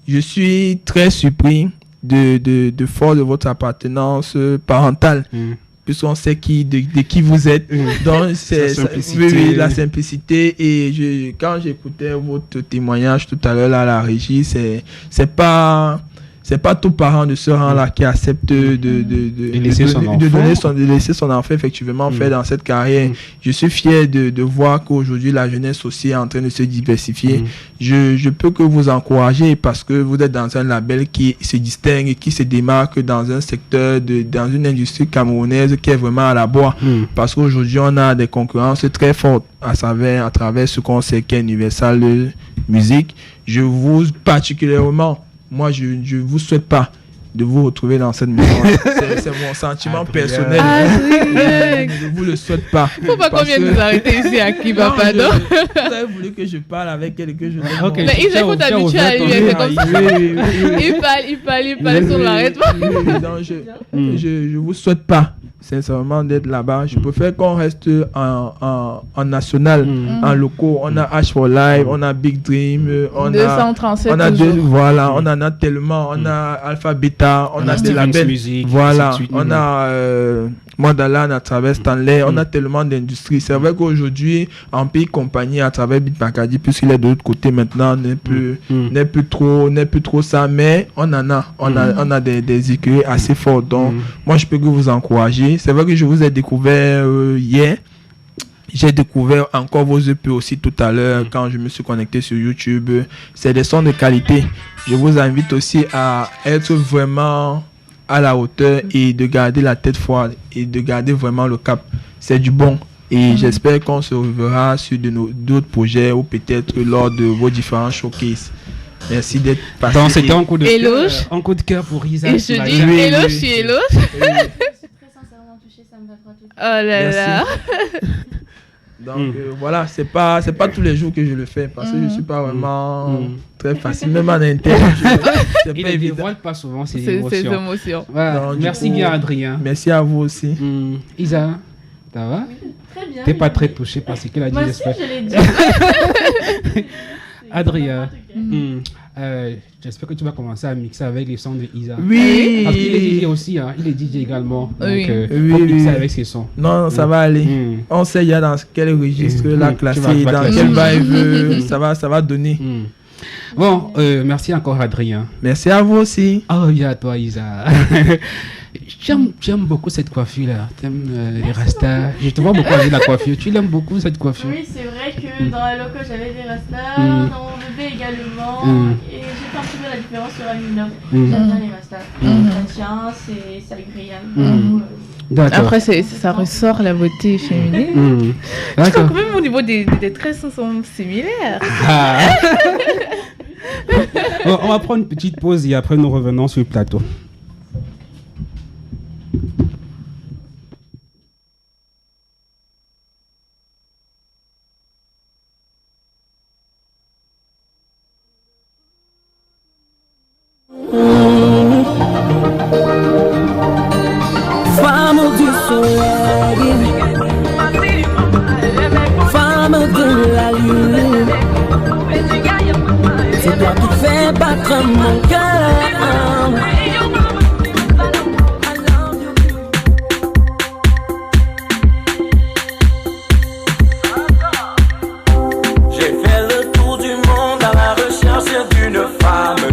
je suis très surpris de fort de votre appartenance parentale. Puisqu'on sait de qui vous êtes. Donc, la simplicité. Et quand j'écoutais votre témoignage tout à l'heure à la régie, c'est pas c'est pas tout parent de ce rang-là qui accepte de laisser son enfant effectivement faire dans cette carrière. Je suis fier de voir qu'aujourd'hui la jeunesse aussi est en train de se diversifier. Je peux que vous encourager parce que vous êtes dans un label qui se distingue, qui se démarque dans un secteur, dans une industrie camerounaise qui est vraiment à la bois. Parce qu'aujourd'hui on a des concurrences très fortes à travers ce qu'on sait qu'est Universal Music. Je vous particulièrement, moi je vous souhaite pas de vous retrouver dans cette maison. C'est mon sentiment personnel. Je ne vous le souhaite pas. Faut pas qu'on vienne nous arrêter ici à Akiba, pardon. Vous avez voulu que je parle avec elle, que je mais il faut t'habituer à lui, c'est comme ça. Il parle, on l'arrête pas. Je vous souhaite pas sincèrement d'être là-bas. Je préfère qu'on reste en national, en locaux. On a H4Live, on a Big Dream, on 237 a voilà, on en a tellement, on a Alpha Beta, on a des labels, voilà, on a Mandalan à travers Stanley, on a tellement d'industries. C'est vrai qu'aujourd'hui, en pays compagnie à travers Beat Macadi, puisqu'il est de l'autre côté maintenant, n'est plus trop ça, mais on a des écuries assez forts. Donc, moi, je peux que vous encourager. C'est vrai que je vous ai découvert hier. J'ai découvert encore vos EP aussi tout à l'heure quand je me suis connecté sur YouTube. C'est des sons de qualité. Je vous invite aussi à être vraiment à la hauteur et de garder la tête froide et de garder vraiment le cap. C'est du bon. Et j'espère qu'on se reverra sur d'autres projets ou peut-être lors de vos différents showcases. Merci d'être passé. Donc c'était un coup de cœur pour Isa. Et je dis Eloge, je suis Eloge. Je suis très sincèrement touchée, ça me va droit au cœur. Oh là là. Donc voilà, c'est pas tous les jours que je le fais parce que je suis pas vraiment très facile, même en interne. Il ne dévoile pas souvent ses émotions. Voilà. Donc, merci bien Adrien. Merci à vous aussi. Isa, ça va? Très bien. T'es pas très touché par ce qu'il a dit, Moi aussi, j'espère. je l'ai dit. Adrien, j'espère que tu vas commencer à mixer avec les sons de Isa. Oui. Parce qu'il est DJ aussi, hein. Il est DJ également. Donc, Oui. faut mixer avec ses sons. Non, ça va aller. On sait il y a dans quel registre la classer, dans quel vibe ça va donner. Bon, merci encore Adrien. Merci à vous aussi. Oh, bien à toi Isa. J'aime beaucoup cette coiffure-là. T'aimes les rastas. Je te vois beaucoup avec la coiffure. Tu l'aimes beaucoup cette coiffure? Oui, c'est vrai que dans la loco, j'avais des rastas, dans mon bébé également. Et j'ai fait un petit peu la différence sur Amina. J'aime bien les rastas. Ça tient, c'est agréable. Après, ça ressort la beauté féminine. Je crois que même au niveau des traits sont similaires. Bon, on va prendre une petite pause et après nous revenons sur le plateau. Femme du soleil, femme de la lune, c'est toi qui fais battre mon cœur. J'ai fait le tour du monde à la recherche d'une femme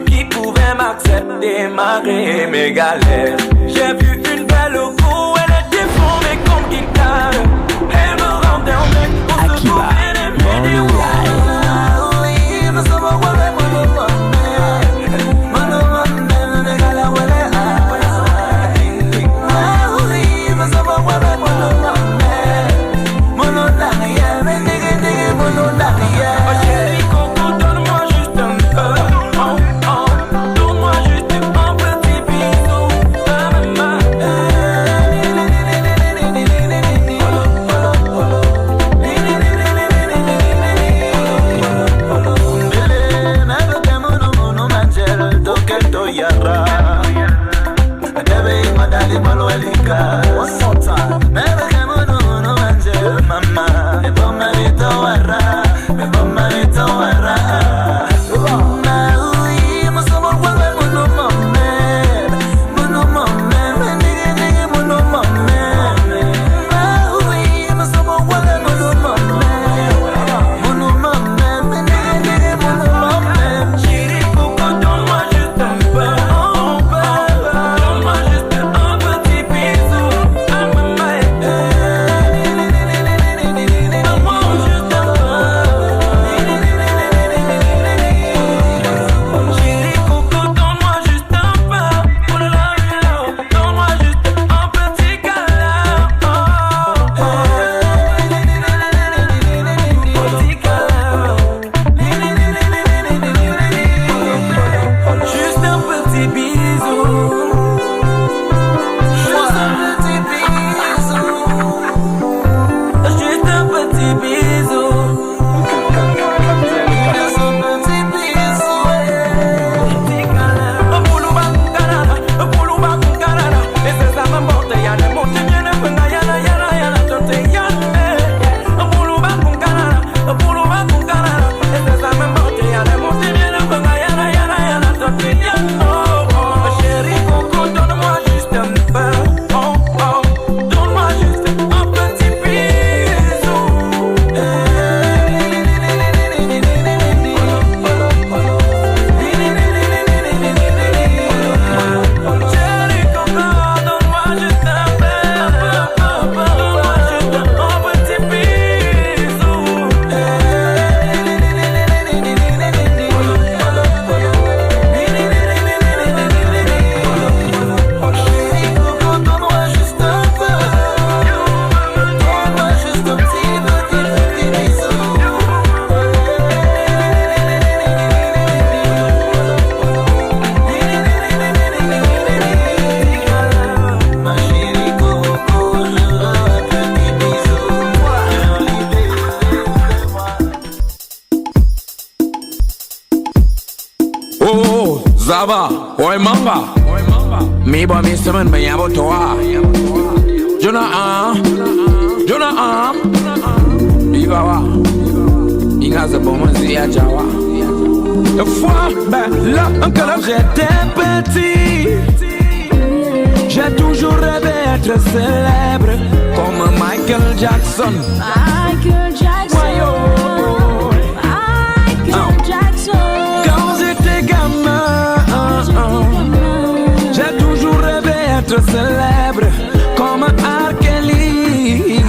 qui pouvait m'accepter malgré mes galères. J'ai vu une belle go, elle était formée comme guitare. Elle me rendait en mec pour se trouver les millions. va, ouais mamba. Mi boy mi semen me yabo toa. Jonah Bibawa Ingaza Bomazi à Jawa. Une fois, là encore j'étais petit. J'ai toujours rêvé d'être célèbre comme Michael Jackson. Michael Jackson. Quand j'étais gamin, j'ai toujours rêvé d'être célèbre comme R. Kelly.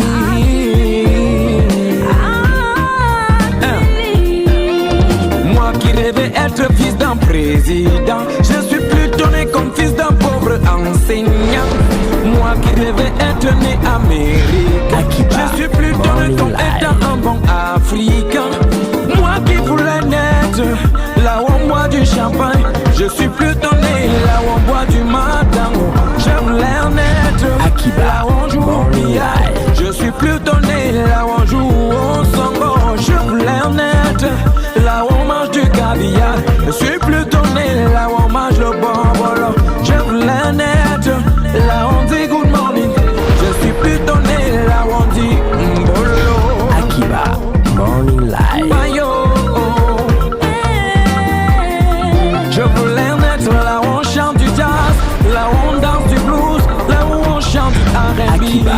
Moi qui rêvais être fils d'un président, je suis plutôt né comme fils d'un pauvre enseignant. Moi qui rêvais être né américain, je suis plutôt né comme étant un bon africain. Moi qui voulais naître là où on boit du champagne, je suis plutôt né là où on boit du matin. Je voulais naître là où on joue au billard, je suis plutôt né là où on joue au sango. Je voulais naître là où on mange du caviar, je suis plutôt né là où on mange le bonbon. Je voulais naître là où on dit good morning, je suis plutôt né là où on dit mbolo. Akiba, Morning Live. Je voulais naître là où on chante du jazz, là où on danse du blues, là où on chante du R&B.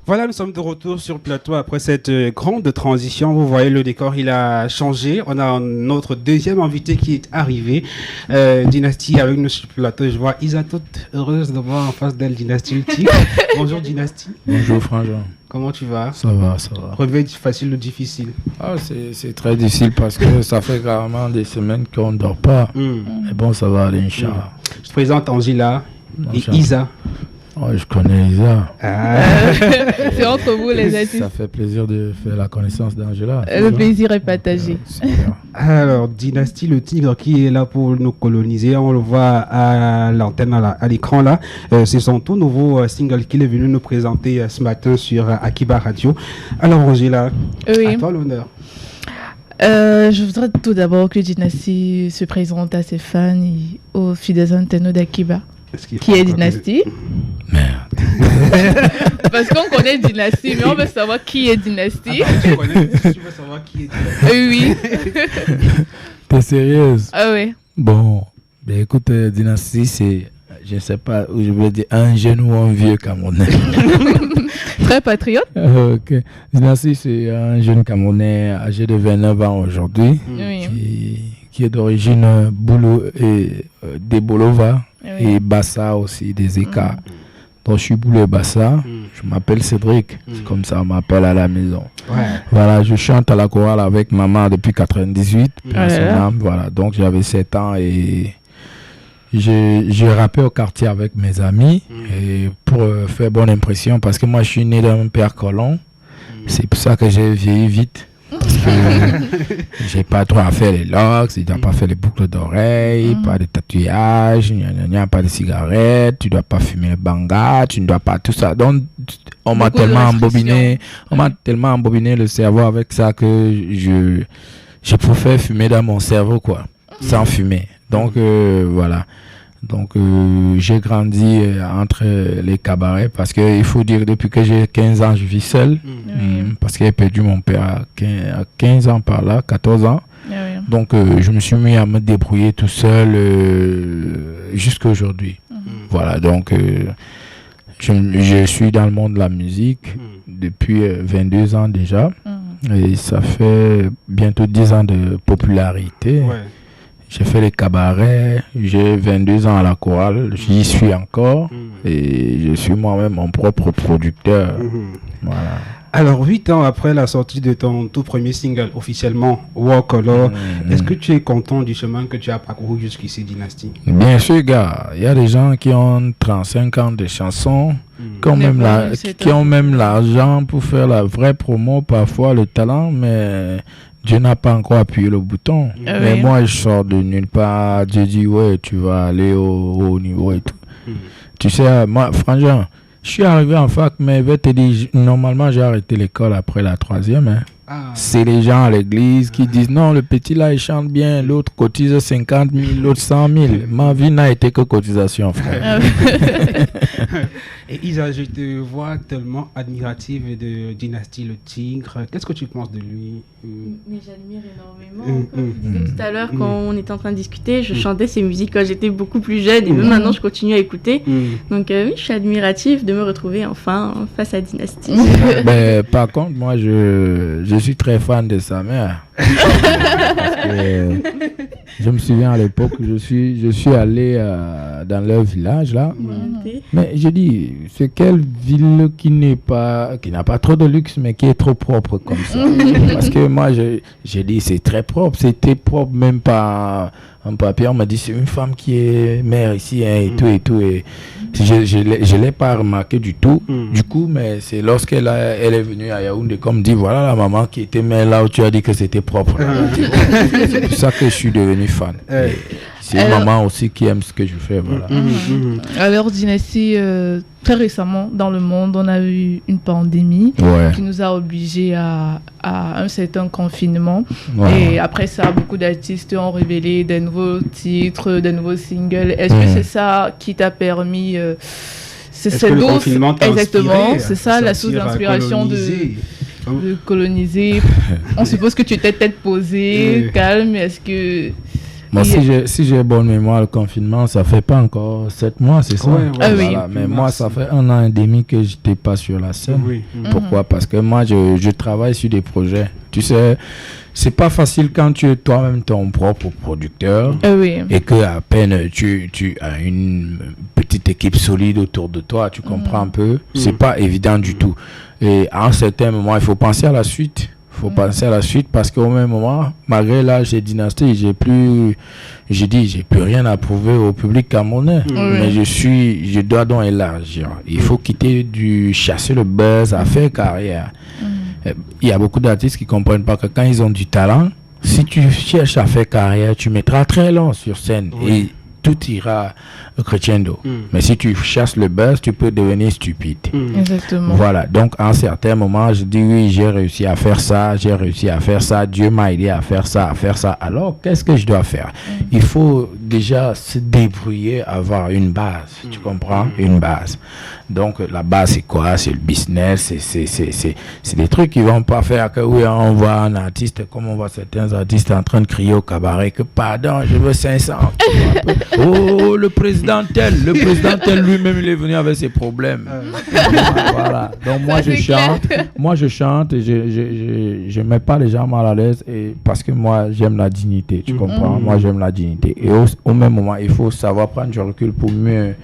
Voilà, nous sommes de retour sur le plateau après cette grande transition. Vous voyez, le décor, il a changé. On a notre deuxième invité qui est arrivé. Dynasty avec nous sur le plateau. Je vois Isa toute heureuse de voir en face d'elle Dynasty Ulti. Bonjour Dynasty. Bonjour Frangin. Comment tu vas? Ça va, ça va. Réveil facile ou difficile? C'est très difficile parce que ça fait carrément des semaines qu'on ne dort pas. Mais bon, ça va aller, Inch'Allah. Je te présente Angela et Isa. Oh, je connais Isa. C'est entre vous les artistes. Ça fait plaisir de faire la connaissance d'Angela. Le plaisir est partagé. Alors, Dynasty, le tigre qui est là pour nous coloniser, on le voit à l'antenne, à l'écran là. C'est son tout nouveau single qu'il est venu nous présenter ce matin sur Akiba Radio. Alors, Angela, à toi l'honneur. Je voudrais tout d'abord que Dynasty se présente à ses fans et aux fidèles internautes d'Akiba. Qui est Dynasty? Merde. Parce qu'on connaît Dynasty, mais on veut savoir qui est Dynasty. Tu veux savoir qui est Dynasty? Oui. T'es sérieuse? Ah oui. Bon, ben écoute, Dynasty, c'est, je ne sais pas où je veux dire, un jeune ou un vieux Camerounais. Très patriote. Ok. Dynasty, c'est un jeune Camerounais âgé de 29 ans aujourd'hui, qui est d'origine Boulou et des Bolova. Et Bassa aussi, des Eka. Donc je suis Boulou et Bassa. Je m'appelle Cédric. C'est comme ça on m'appelle à la maison. Voilà, je chante à la chorale avec maman depuis 98. Voilà, donc j'avais 7 ans et j'ai rappé au quartier avec mes amis et pour faire bonne impression parce que moi je suis né d'un père colon. C'est pour ça que j'ai vieilli vite. Parce que j'ai pas droit à faire les locks, je dois pas faire les boucles d'oreilles, pas de tatouages, pas de cigarettes, tu dois pas fumer le banga, tu ne dois pas tout ça. Donc on m'a tellement embobiné le cerveau avec ça que je préfère fumer dans mon cerveau quoi, sans fumer. Donc voilà. Donc j'ai grandi entre les cabarets parce qu'il faut dire depuis que j'ai 15 ans je vis seul parce que j'ai perdu mon père à 15 ans par là, 14 ans. Donc je me suis mis à me débrouiller tout seul jusqu'à aujourd'hui. Voilà, donc je suis dans le monde de la musique depuis 22 ans déjà et ça fait bientôt 10 ans de popularité. J'ai fait les cabarets, j'ai 22 ans à la chorale, j'y suis encore et je suis moi-même mon propre producteur. Voilà. Alors, 8 ans après la sortie de ton tout premier single officiellement, Walk Alone, est-ce que tu es content du chemin que tu as parcouru jusqu'ici, Dynasty? Bien sûr, gars. Il y a des gens qui ont 35 ans de chansons, qui ont même l'argent pour faire la vraie promo, parfois le talent, mais Dieu n'a pas encore appuyé le bouton. Mais moi, je sors de nulle part. Dieu dit, ouais, tu vas aller au haut niveau et tout. Tu sais, moi, franchement, je suis arrivé en fac, mais je vais te dire, normalement, j'ai arrêté l'école après la 3e. C'est les gens à l'église qui disent non, le petit là il chante bien, l'autre cotise 50 000, l'autre 100 000. Ma vie n'a été que cotisation, frère. Et Isa, je te vois tellement admirative de Dynasty Le Tigre. Qu'est-ce que tu penses de lui? Mais j'admire énormément. Comme je disais tout à l'heure, quand on était en train de discuter, je chantais ses musiques quand j'étais beaucoup plus jeune et même maintenant je continue à écouter. Donc oui, je suis admirative de me retrouver enfin face à Dynasty. Mais, par contre, moi je suis très fan de sa mère. Parce que, je me souviens à l'époque, je suis allé dans leur village là. Mais je dis, c'est quelle ville qui n'a pas trop de luxe mais qui est trop propre comme ça. Parce que moi j'ai dit c'est très propre, c'était propre même pas un papier. On m'a dit c'est une femme qui est mère ici hein, et tout et je l'ai pas remarqué du tout. Du coup, mais c'est lorsqu'elle est venue à Yaoundé comme dit voilà la maman qui était mère là où tu as dit que c'était propre. C'est pour ça que je suis devenu fan. C'est une maman aussi qui aime ce que je fais. Voilà. Alors, Dynasty, très récemment, dans le monde, on a eu une pandémie qui nous a obligés à un certain confinement. Et après ça, beaucoup d'artistes ont révélé des nouveaux titres, des nouveaux singles. Est-ce que c'est ça qui t'a permis... c'est cette dose, exactement, c'est ça la source d'inspiration de coloniser. On suppose que tu étais peut-être posé, calme. Est-ce que... Moi, si j'ai bonne mémoire, le confinement, ça fait pas encore 7 mois, c'est ça? Voilà. Mais moi, ça fait 1 an et demi que je n'étais pas sur la scène. Pourquoi? Parce que moi, je travaille sur des projets. Tu sais, c'est pas facile quand tu es toi-même ton propre producteur et que à peine tu as une petite équipe solide autour de toi, tu comprends un peu? C'est pas évident du tout. Et à un certain moment, il faut penser à la suite. Penser à la suite parce qu'au même moment, malgré l'âge de Dynasty, j'ai plus rien à prouver au public camerounais. Mais je dois donc élargir. Il faut quitter chasser le buzz, à faire carrière. Il y a beaucoup d'artistes qui comprennent pas que quand ils ont du talent, si tu cherches à faire carrière, tu mettras très long sur scène et tout ira crescendo. Mais si tu chasses le buzz, tu peux devenir stupide. Exactement. Voilà. Donc, à un certain moment, je dis oui, j'ai réussi à faire ça, Dieu m'a aidé à faire ça, Alors, qu'est-ce que je dois faire? Il faut déjà se débrouiller, avoir une base. Tu comprends? Une base. Donc, la base, c'est quoi? C'est le business, c'est des trucs qui vont pas faire que oui, on voit un artiste, comme on voit certains artistes en train de crier au cabaret que pardon, je veux 500. Oh, le président tel lui-même, il est venu avec ses problèmes. Voilà. Donc, moi, je chante et je mets pas les gens mal à l'aise parce que moi, j'aime la dignité. Tu comprends? Moi, j'aime la dignité. Et au même moment, il faut savoir prendre du recul pour mieux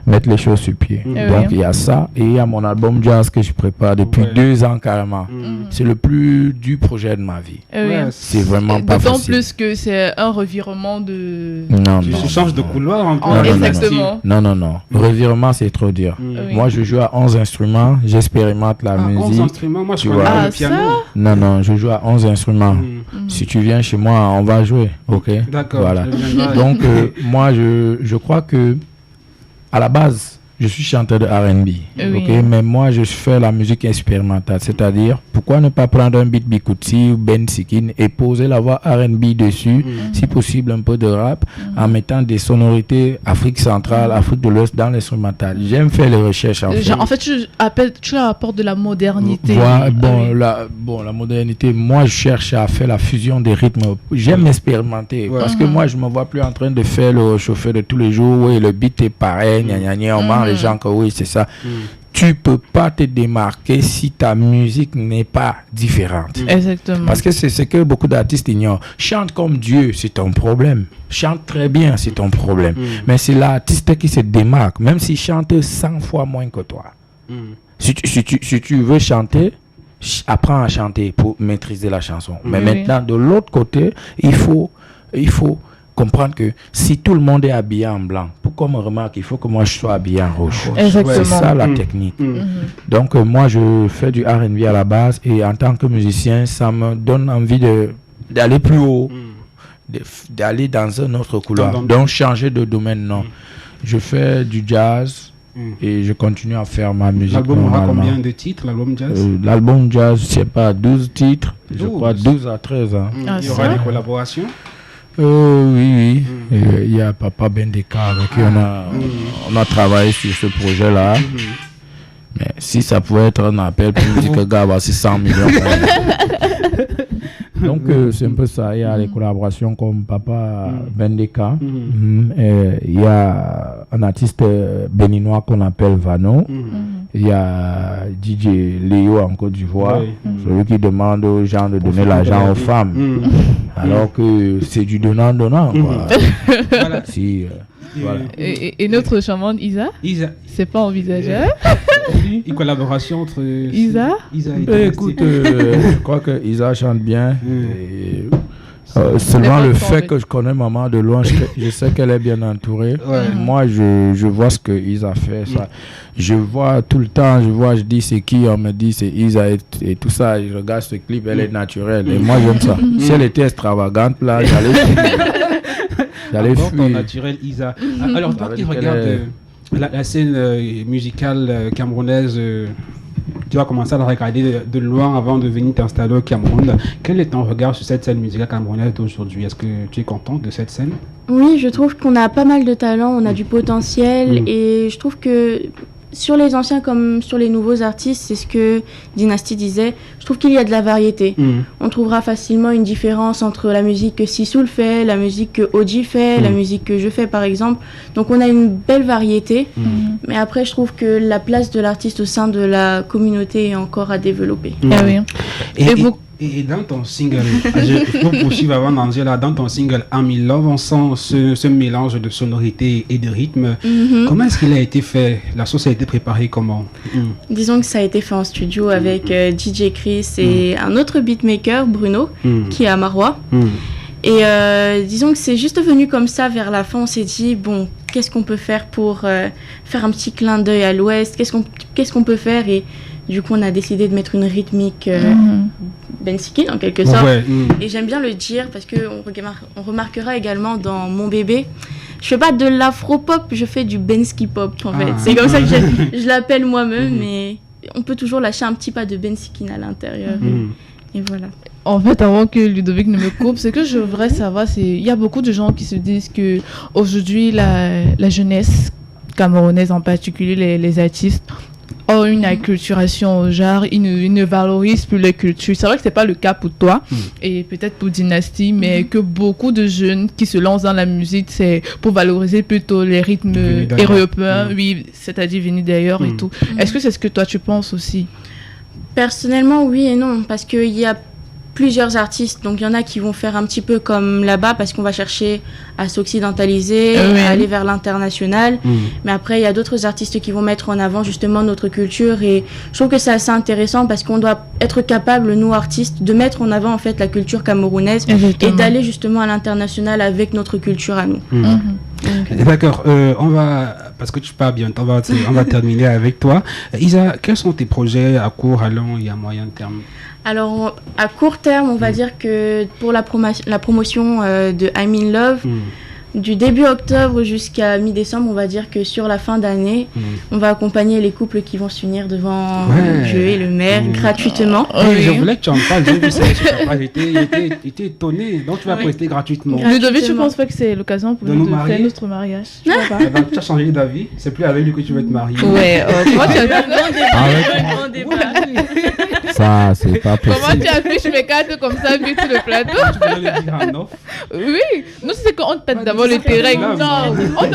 mettre les choses sur pied. Donc, il y a ça et il y a mon album jazz que je prépare depuis 2 ans carrément. C'est le plus dur projet de ma vie. C'est vraiment pas facile. D'autant plus que c'est un revirement de... Non. Tu changes de couloir un peu. Exactement. Non. Revirement, c'est trop dur. Moi, je joue à 11 instruments, j'expérimente la musique. 11 instruments, moi je connais le piano. Non, je joue à 11 instruments. Si tu viens chez moi, on va jouer, ok? D'accord. Voilà. Donc, moi, je crois que à la base, je suis chanteur de R&B, ok, mais moi je fais la musique expérimentale, c'est-à-dire pourquoi ne pas prendre un beat Bikutsi ou Ben Sikin et poser la voix R&B dessus, si possible un peu de rap, en mettant des sonorités Afrique centrale, Afrique de l'Ouest dans l'instrumental. J'aime faire les recherches en fait. En fait, tu apportes de la modernité. Voilà, la modernité, moi je cherche à faire la fusion des rythmes. J'aime expérimenter parce que moi je me vois plus en train de faire le chauffeur de tous les jours, le beat est pareil, les gens que oui c'est ça. Tu peux pas te démarquer si ta musique n'est pas différente. Exactement. Parce que c'est ce que beaucoup d'artistes ignorent. Chante comme Dieu, c'est ton problème. Chante très bien, c'est ton problème. Mais c'est l'artiste qui se démarque, même s'il chante 100 fois moins que toi. Si tu veux chanter, apprends à chanter pour maîtriser la chanson. Mais maintenant, de l'autre côté, il faut comprendre que si tout le monde est habillé en blanc, pourquoi me remarque, il faut que moi je sois habillé en rouge. C'est ça la technique. Donc moi je fais du R&B à la base et en tant que musicien, ça me donne envie d'aller plus haut, d'aller dans un autre couloir. Donc changer de domaine, non. Je fais du jazz et je continue à faire ma musique. L'album aura combien de titres, l'album jazz? L'album jazz, je sais pas, 12 titres. je crois 12 à 13 ans. Il y aura des collaborations? Oui. Il y a Papa Bendeka avec qui on a travaillé sur ce projet-là. Mais si ça pouvait être un appel pour me dire que gars, voici 100 millions. Donc c'est un peu ça. Il y a les collaborations comme Papa Bendeka. Il y a un artiste béninois qu'on appelle Vano. Il y a DJ Léo en Côte d'Ivoire, celui qui demande aux gens de donner l'argent aux femmes. Alors que c'est du donnant-donnant. Voilà. Voilà. Et notre charmante Isa, c'est pas envisagé. Une collaboration entre Isa et écoute, je crois que Isa chante bien. Seulement le fait que je connais maman de loin, je sais qu'elle est bien entourée. Moi, je vois ce que Isa fait. Ça. Je vois tout le temps, je dis c'est qui, on me dit c'est Isa et tout ça. Je regarde ce clip, elle est naturelle. Et moi, j'aime ça. Si elle était extravagante, là, j'allais fuir. Naturel, Isa. Alors, toi qui regardes la scène musicale camerounaise, tu vas commencer à la regarder de loin avant de venir t'installer au Cameroun. Quel est ton regard sur cette scène musicale camerounaise d'aujourd'hui? Est-ce que tu es contente de cette scène? Oui, je trouve qu'on a pas mal de talent, on a du potentiel et je trouve que sur les anciens comme sur les nouveaux artistes, c'est ce que Dynasty disait, je trouve qu'il y a de la variété. On trouvera facilement une différence entre la musique que Sisoul fait, la musique que Oji fait, la musique que je fais par exemple. Donc on a une belle variété, mais après je trouve que la place de l'artiste au sein de la communauté est encore à développer. Et dans ton single, je peux poursuivre avant d'Angela, dans ton single I'm in Love, on sent ce mélange de sonorités et de rythme. Comment est-ce qu'il a été fait? La sauce a été préparée comment? Disons que ça a été fait en studio avec DJ Chris et un autre beatmaker, Bruno, qui est à Marois. Et disons que c'est juste venu comme ça vers la fin, on s'est dit, bon, qu'est-ce qu'on peut faire pour faire un petit clin d'œil à l'Ouest? Qu'est-ce qu'on peut faire? Et du coup, on a décidé de mettre une rythmique Bensikin en quelque sorte. Et j'aime bien le dire parce qu'on remarquera également dans Mon Bébé, je fais pas de l'afro-pop, je fais du Benski pop en fait. C'est comme ça que je l'appelle moi-même, mais on peut toujours lâcher un petit pas de Bensikin à l'intérieur. Et voilà. En fait, avant que Ludovic ne me coupe, ce que je voudrais savoir, c'est il y a beaucoup de gens qui se disent que aujourd'hui la jeunesse camerounaise, en particulier les artistes, ont une acculturation au genre, ils ne valorisent plus les cultures. C'est vrai que c'est pas le cas pour toi et peut-être pour Dynasty, mais que beaucoup de jeunes qui se lancent dans la musique, c'est pour valoriser plutôt les rythmes européens, c'est-à-dire venir d'ailleurs et tout. Est-ce que c'est ce que toi tu penses aussi? Personnellement, oui et non, parce qu'il y a plusieurs artistes, donc il y en a qui vont faire un petit peu comme là-bas parce qu'on va chercher à s'occidentaliser, à aller vers l'international, mais après il y a d'autres artistes qui vont mettre en avant justement notre culture et je trouve que c'est assez intéressant parce qu'on doit être capable, nous artistes, de mettre en avant en fait la culture camerounaise et d'aller justement à l'international avec notre culture à nous. D'accord, on va, parce que tu pars bientôt, on va terminer avec toi. Isa, quels sont tes projets à court, à long et à moyen terme? Alors, à court terme, on va dire que pour la promotion de I'm in Love, du début octobre jusqu'à mi-décembre, on va dire que sur la fin d'année, on va accompagner les couples qui vont s'unir devant Dieu et le maire gratuitement. Je voulais que tu en parles, j'étais étonné, donc tu vas prester gratuitement. Ludovic, tu ne penses pas que c'est l'occasion pour nous de faire notre mariage? Tu as changé d'avis, c'est plus avec lui que tu veux te marier. Ouais, comment tu as ça, c'est pas possible. Comment tu affiches mes cartes comme ça, vu tout le plateau? Tu peux le dire en off? Oui, nous c'est qu'on te pète d'abord les terrains. Non, on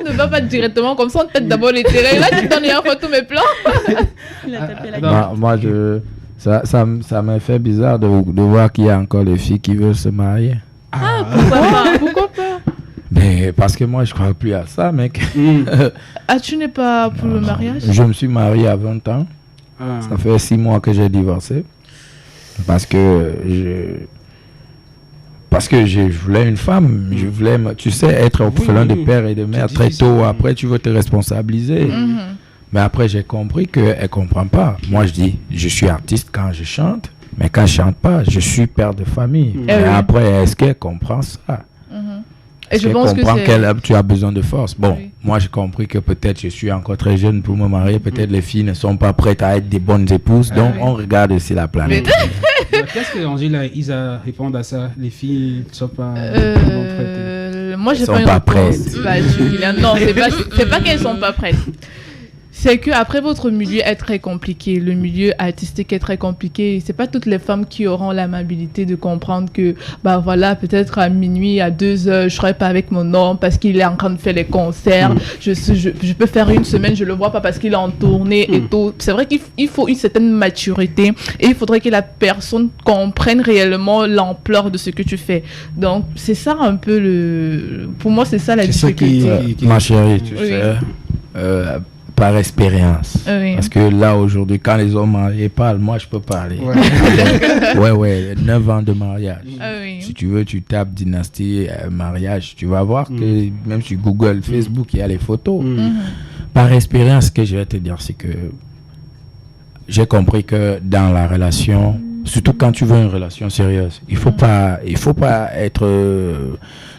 ne va pas directement comme ça, on te pète d'abord les terrains. Là, tu donnes une fois tous mes plans. Il a tapé la gueule. Moi, ça m'a fait bizarre de voir qu'il y a encore des filles qui veulent se marier. Pourquoi pas? Mais parce que moi, je crois plus à ça, mec. Tu n'es pas pour le mariage? Je me suis marié à 20 ans. Ça fait 6 mois que j'ai divorcé. Parce que je voulais une femme. Je voulais, tu sais, être orphelin de père et de mère très tôt. Après, tu veux te responsabiliser. Mais après, j'ai compris qu'elle ne comprend pas. Moi, je dis, je suis artiste quand je chante. Mais quand je ne chante pas, je suis père de famille. Et après, est-ce qu'elle comprend ça? Et je pense que tu as besoin de force. Bon, moi j'ai compris que peut-être je suis encore très jeune pour me marier. Peut-être les filles ne sont pas prêtes à être des bonnes épouses. Donc on regarde aussi la planète. qu'est-ce que Angela et Isa répondent à ça? Les filles ne sont pas moi, j'ai pas une réponse. Non, c'est pas qu'elles sont pas prêtes. C'est que après votre milieu est très compliqué, le milieu artistique est très compliqué. C'est pas toutes les femmes qui auront l'amabilité de comprendre que bah voilà, peut-être à minuit, à 2h, je serai pas avec mon homme parce qu'il est en train de faire les concerts. Je peux faire une semaine, je le vois pas parce qu'il est en tournée et tout. C'est vrai qu'il faut une certaine maturité et il faudrait que la personne comprenne réellement l'ampleur de ce que tu fais. Donc c'est ça un peu pour moi c'est ça la difficulté. Ma chérie, tu sais. Par expérience. Parce que là, aujourd'hui, quand les hommes mariés parlent, moi, je peux parler. 9 ans de mariage. Si tu veux, tu tapes dynastie, mariage, tu vas voir que même sur Google, Facebook, il y a les photos. Par expérience, ce que je vais te dire, c'est que j'ai compris que dans la relation, surtout quand tu veux une relation sérieuse, il faut pas être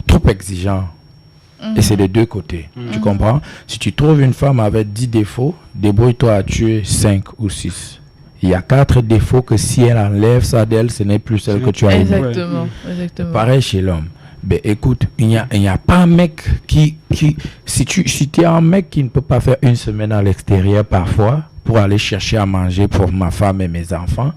trop exigeant. Et c'est des deux côtés. Tu comprends? Si tu trouves une femme avec 10 défauts, débrouille-toi à tuer 5 ou 6. Il y a 4 défaux que si elle enlève ça d'elle, ce n'est plus celle que tu as aimée. Exactement. Pareil chez l'homme. Ben écoute, il n'y a pas un mec qui si tu es un mec qui ne peut pas faire une semaine à l'extérieur parfois pour aller chercher à manger pour ma femme et mes enfants,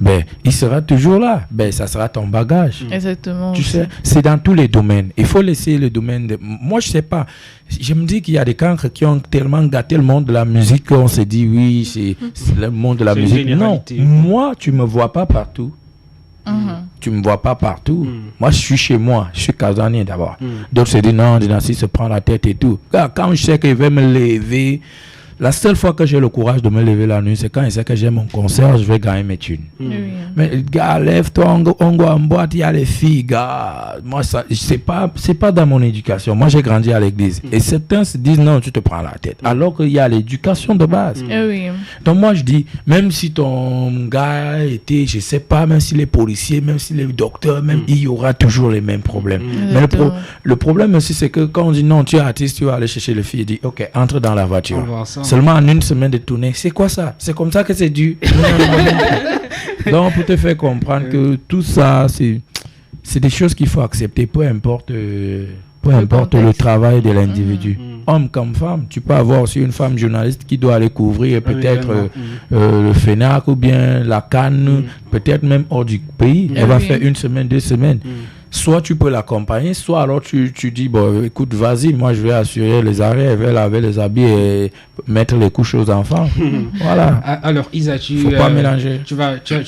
ben, il sera toujours là. Ben, ça sera ton bagage. Exactement. Tu sais, c'est dans tous les domaines. Il faut laisser le domaine de... Moi, je sais pas. Je me dis qu'il y a des cancres qui ont tellement gâté le monde de la musique qu'on se dit, oui, c'est le monde de la musique. Non, moi, tu me vois pas partout. Tu me vois pas partout. Moi, je suis chez moi. Je suis casanier d'abord. D'autres se disent, non, Dynastie se prend la tête et tout. Quand je sais qu'il va me lever... La seule fois que j'ai le courage de me lever la nuit, c'est quand il sait que j'ai mon concert, je vais gagner mes thunes. Mais gars, lève-toi, on va en boîte, il y a les filles, gars. Moi, ça, c'est pas dans mon éducation. Moi, j'ai grandi à l'église. Et certains se disent, non, tu te prends la tête. Alors qu'il y a l'éducation de base. Donc moi, je dis, même si ton gars était, je sais pas, même s'il est policier, même s'il est docteur, même il y aura toujours les mêmes problèmes. Mais le problème aussi, c'est que quand on dit, non, tu es artiste, tu vas aller chercher les filles, il dit, ok, entre dans la voiture. Seulement en une semaine de tournée. C'est quoi ça? C'est comme ça que c'est dû. Donc, pour te faire comprendre que tout ça, c'est des choses qu'il faut accepter, peu importe le travail de l'individu. Homme comme femme, tu peux avoir aussi une femme journaliste qui doit aller couvrir peut-être le FENAC ou bien la Cannes, peut-être même hors du pays. Elle va faire une semaine, 2 semaines. Soit tu peux l'accompagner, soit alors tu dis, bon, écoute, vas-y, moi je vais assurer les arrêts, je vais laver les habits et mettre les couches aux enfants. Voilà. Alors, Isa, faut pas mélanger. Tu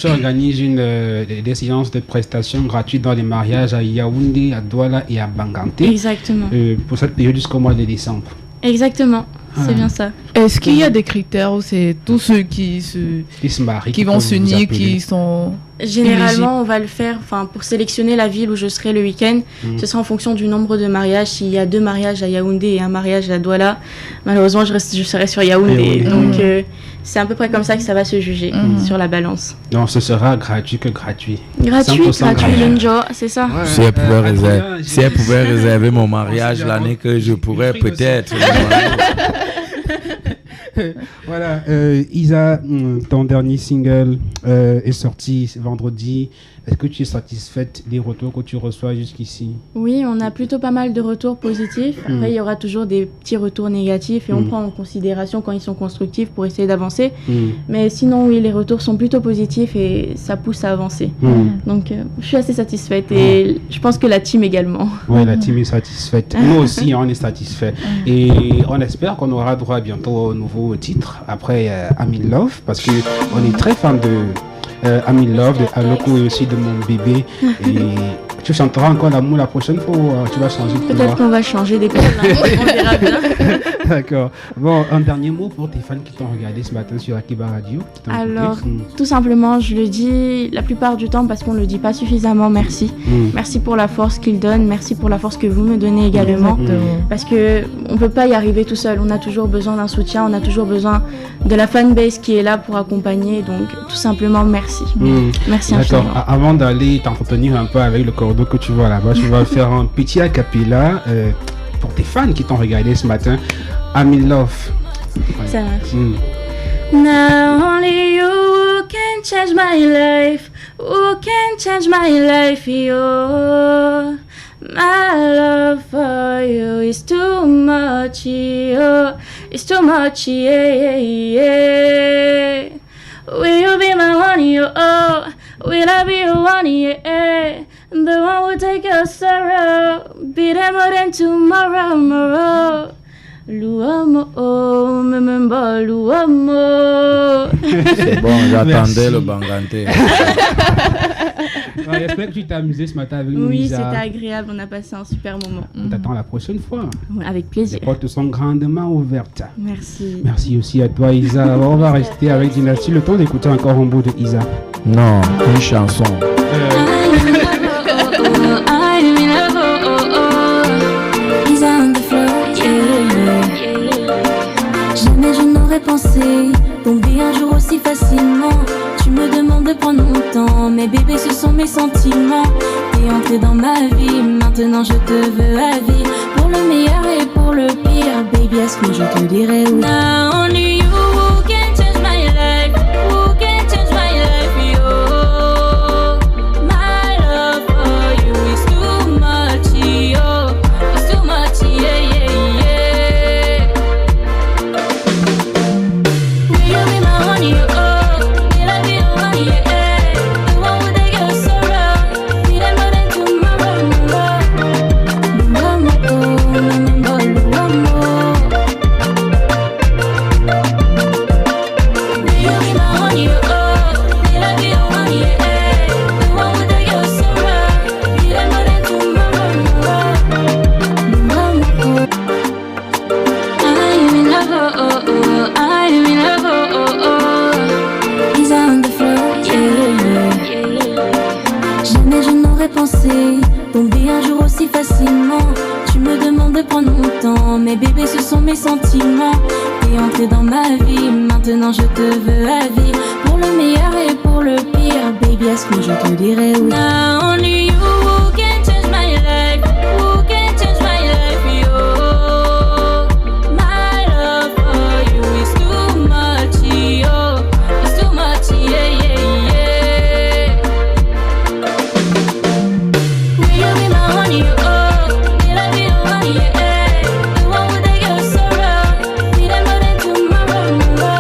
organises des séances de prestations gratuites dans les mariages à Yaoundé, à Douala et à Banganté. Exactement. Pour cette période jusqu'au mois de décembre. Exactement. C'est bien ça. Est-ce qu'il y a des critères où c'est tous ceux qui se marient, qui vont s'unir, qui sont... Généralement, on va le faire pour sélectionner la ville où je serai le week-end. Ce sera en fonction du nombre de mariages. S'il y a 2 mariages à Yaoundé et un mariage à Douala, malheureusement, je serai sur Yaoundé. Donc, c'est à peu près comme ça que ça va se juger sur la balance. Donc, ce sera gratuit que gratuit. Gratuit, Linjo, c'est ça. Ouais, si elle pouvait réserver mon mariage l'année que je pourrais peut-être... Voilà, Isa, ton dernier single est sorti vendredi. Est-ce que tu es satisfaite des retours que tu reçois jusqu'ici? Oui, on a plutôt pas mal de retours positifs. Après, il y aura toujours des petits retours négatifs et on prend en considération quand ils sont constructifs pour essayer d'avancer. Mais sinon, oui, les retours sont plutôt positifs et ça pousse à avancer. Donc, je suis assez satisfaite et je pense que la team également. Oui, la team est satisfaite. Nous aussi, on est satisfaits. Et on espère qu'on aura droit bientôt au nouveau titre après I'm in Love parce qu'on est très fan de... I'm in Love, de Aloko et aussi de Mon Bébé. Et tu chanteras encore l'amour la prochaine fois ou tu vas changer de Peut-être qu'on va changer des couleurs, on verra bien. D'accord. Bon, un dernier mot pour tes fans qui t'ont regardé ce matin sur Akiba Radio. Alors, tout simplement, je le dis la plupart du temps parce qu'on ne le dit pas suffisamment, merci. Merci pour la force qu'ils donnent, merci pour la force que vous me donnez également. Parce qu'on ne peut pas y arriver tout seul, on a toujours besoin d'un soutien, on a toujours besoin de la fanbase qui est là pour accompagner. Donc, tout simplement, merci. Merci infiniment. D'accord. Avant d'aller t'entretenir un peu avec le cordeau que tu vois là-bas, je vais faire un petit acapella pour tes fans qui t'ont regardé ce matin. I'm in love. Ça marche. Now only you can change my life. Who can change my life, yo? My love for you is too much, yo. It's too much, yeah, yeah. Will you be my one, yo? Will I be your one, yeah? The one who take your sorrow, be there more than tomorrow. Louamo, même pas louamo. C'est bon, j'attendais le banganté. J'espère que tu t'es amusé ce matin avec nous. Oui, Isa. c'était agréable, on a passé un super moment. On t'attend la prochaine fois. Avec plaisir. Les portes sont grandement ouvertes. Merci. Merci aussi à toi, Isa. Alors, on va rester avec Dynasty. Le temps d'écouter encore un bout de Isa. Non, une chanson. Jamais je n'aurais pensé tomber un jour aussi facilement. Tu me demandes de prendre mon temps, mais bébé ce sont mes sentiments. T'es entré dans ma vie, maintenant je te veux à vie. Pour le meilleur et pour le pire, baby est-ce que je te dirais oui? Now only you who can change my life, who can change my life, yo. My love for you is too much, yo. It's too much, yeah, yeah, yeah. Will you be my one, yo? Will I be your one, yeah? The one who take your sorrow, be there more than tomorrow, Will you be my one, yo? Will I be your one, yeah? The one who take your sorrow, be there more than tomorrow. I'm in love, oh, oh, I'm in love, oh, oh, oh. He's on the floor, yeah, yeah. Jamais je n'aurais pensé tomber un jour aussi facilement. Tu me demandes de prendre mon temps, mais bébé ce sont mes sentiments. T'es entré dans ma vie, maintenant je te veux à vie. Pour le meilleur et pour le pire, baby est-ce que je te dirais oui? Now only you who can change my life, who can change my life, yo. My love for you is too much, yo. It's too much, yeah, yeah, yeah. Will you be my one, yo? Will I be your one, yeah? The one who take your sorrow, be there more than tomorrow, Luamo.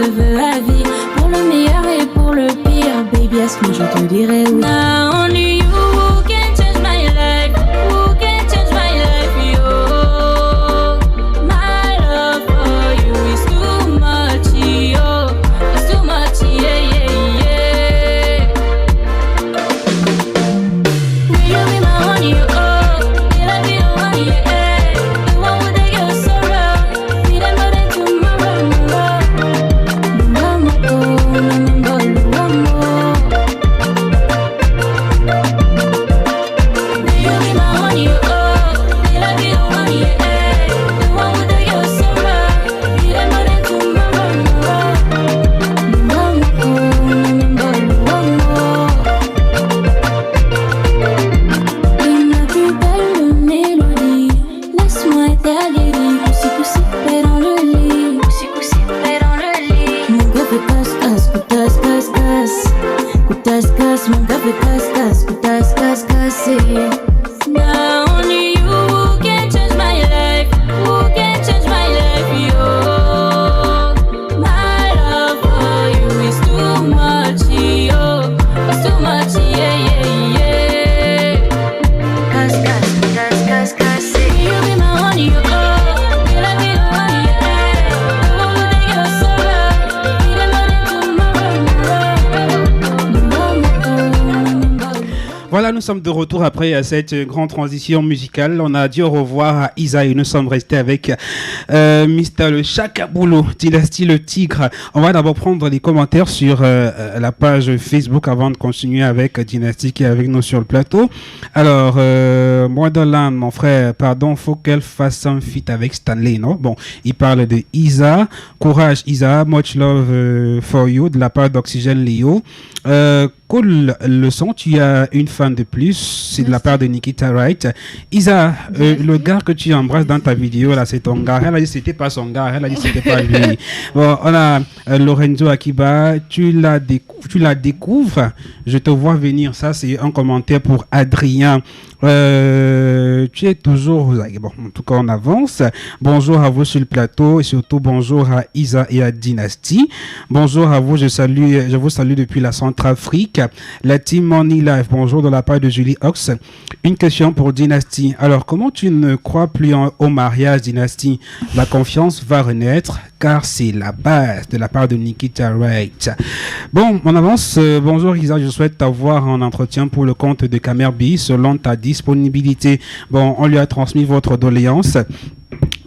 te veux à vie. Pour le meilleur et pour le pire, baby, est-ce que je te dirai oui? Now only you who can change my life, who can change my life, yo. My love for you is too much, yo. It's too much, yeah, yeah, yeah. Will you be my honey, oh? Will I be the one, yeah? The one who take your sorrow, be the mother tomorrow, mama, oh, mama, will you be my honey, oh? Will I be the one, yeah? The one who take your sorrow, be the mother tomorrow, mama, oh, une plus belle mélodie, laisse-moi être guéri, coussi fait dans le lit, coussi fait dans le lit. Mon cœur fait casse-casse, casse-casse, casse-casse, mon cœur fait casse-casse, casse-casse. Now only you who can change my life, who can change my life, yo. My love for you is too much, yo. It's too much, yeah, yeah, yeah. Casse-casse, casse-casse. Will you be my honey, oh? Will I be the one, yeah? The one who take your sorrow, be the mother tomorrow. Voilà, nous sommes de retour après cette grande transition musicale. On a dit au revoir à Isa et nous sommes restés avec Mr. Le Chakaboulou, Dynasty le Tigre. On va d'abord prendre les commentaires sur la page Facebook avant de continuer avec Dynasty qui est avec nous sur le plateau. Alors, Moidolan, mon frère, pardon, faut qu'elle fasse un feat avec Stanley, non? Bon, il parle de Isa. Courage Isa, much love for you de la part d'Oxygène Léo. Cool le son, tu as une fan de plus, c'est de la part de Nikita Wright. Isa, le gars que tu embrasses dans ta vidéo là, c'est ton gars. Elle a dit c'était pas son gars, elle a dit c'était pas lui. Bon, on a Lorenzo Akiba, tu la découvres, je te vois venir. Ça c'est un commentaire pour Adrien. Tu es toujours bon, en tout cas on avance. Bonjour à vous sur le plateau et surtout bonjour à Isa et à Dynasty. Bonjour à vous, je vous salue depuis la Centrafrique. La team Money Life, bonjour de la part de Julie Ox. Une question pour Dynasty. Alors, comment tu ne crois plus au mariage, Dynasty? La confiance va renaître car c'est la base de la part de Nikita Wright. Bon, on avance. Bonjour Isa, je souhaite t'avoir en entretien pour le compte de Camerby selon ta disponibilité. Bon, on lui a transmis votre doléance.